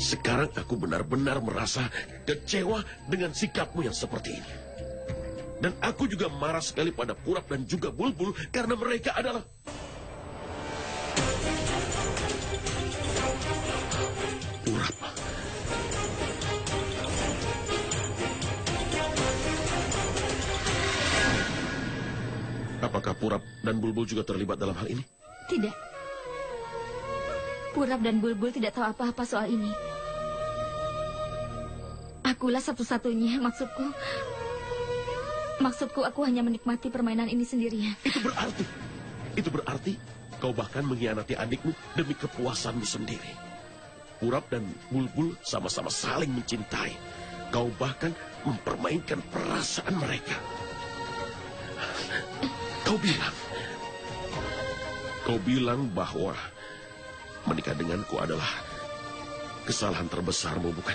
Sekarang aku benar-benar merasa kecewa dengan sikapmu yang seperti ini. Dan aku juga marah sekali pada Purap dan juga Bulbul karena mereka adalah... Purap. Apakah Purap dan Bulbul juga terlibat dalam hal ini? Tidak. Purap dan Bulbul tidak tahu apa-apa soal ini. Akulah satu-satunya, maksudku aku hanya menikmati permainan ini sendirian. Itu berarti kau bahkan mengkhianati adikmu demi kepuasanmu sendiri. Purap dan Bulbul sama-sama saling mencintai. Kau bahkan mempermainkan perasaan mereka. Kau bilang bahwa menikah denganku adalah kesalahan terbesarmu, bukan?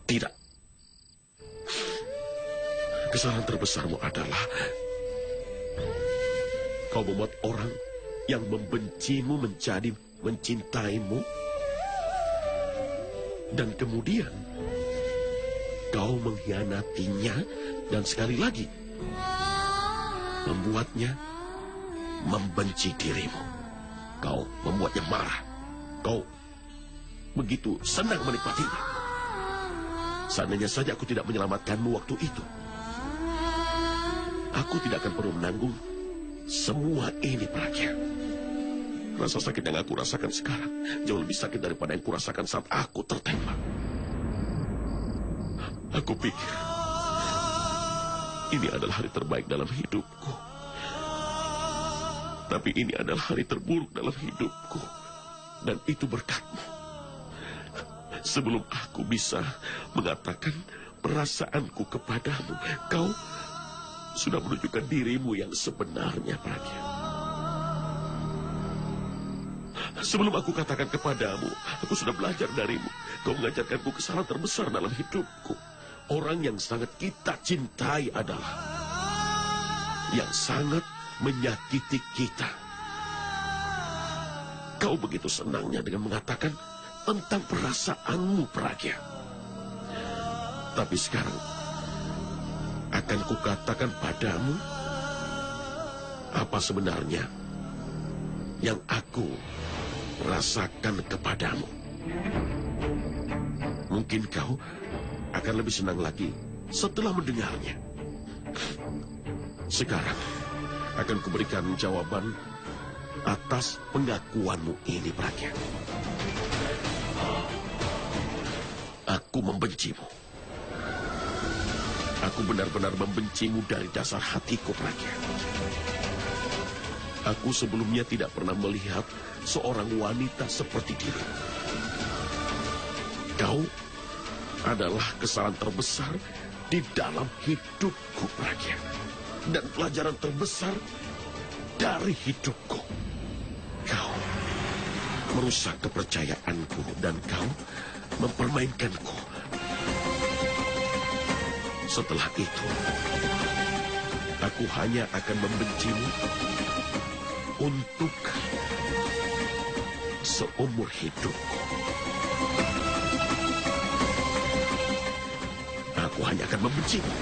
Tidak. Kesalahan terbesarmu adalah kau membuat orang yang membencimu menjadi mencintaimu. Dan kemudian kau mengkhianatinya dan sekali lagi membuatnya membenci dirimu. Kau membuatnya marah. Kau begitu senang menikmatinya. Seandainya saja aku tidak menyelamatkanmu waktu itu, aku tidak akan perlu menanggung semua ini, Pragya. Rasa sakit yang aku rasakan sekarang jauh lebih sakit daripada yang kurasakan saat aku tertembak. Aku pikir ini adalah hari terbaik dalam hidupku. Tapi ini adalah hari terburuk dalam hidupku. Dan itu berkatmu. Sebelum aku bisa mengatakan perasaanku kepadamu, kau sudah menunjukkan dirimu yang sebenarnya, Pragya. Sebelum aku katakan kepadamu, aku sudah belajar darimu. Kau mengajarkanku kesalahan terbesar dalam hidupku. Orang yang sangat kita cintai adalah yang sangat menyakiti kita. Kau begitu senangnya dengan mengatakan tentang perasaanmu, Pragya. Tapi sekarang akan kukatakan padamu apa sebenarnya yang aku rasakan kepadamu. Mungkin kau akan lebih senang lagi setelah mendengarnya. Sekarang akan kuberikan jawaban atas pengakuanmu ini, Pragya. Aku membencimu. Aku benar-benar membencimu dari dasar hatiku, Pragya. Aku sebelumnya tidak pernah melihat seorang wanita seperti dirimu. Kau adalah kesalahan terbesar di dalam hidupku, Pragya. Dan pelajaran terbesar dari hidupku. Kau merusak kepercayaanku dan kau mempermainkanku. Setelah itu, aku hanya akan membencimu untuk seumur hidupku. Aku hanya akan membencimu.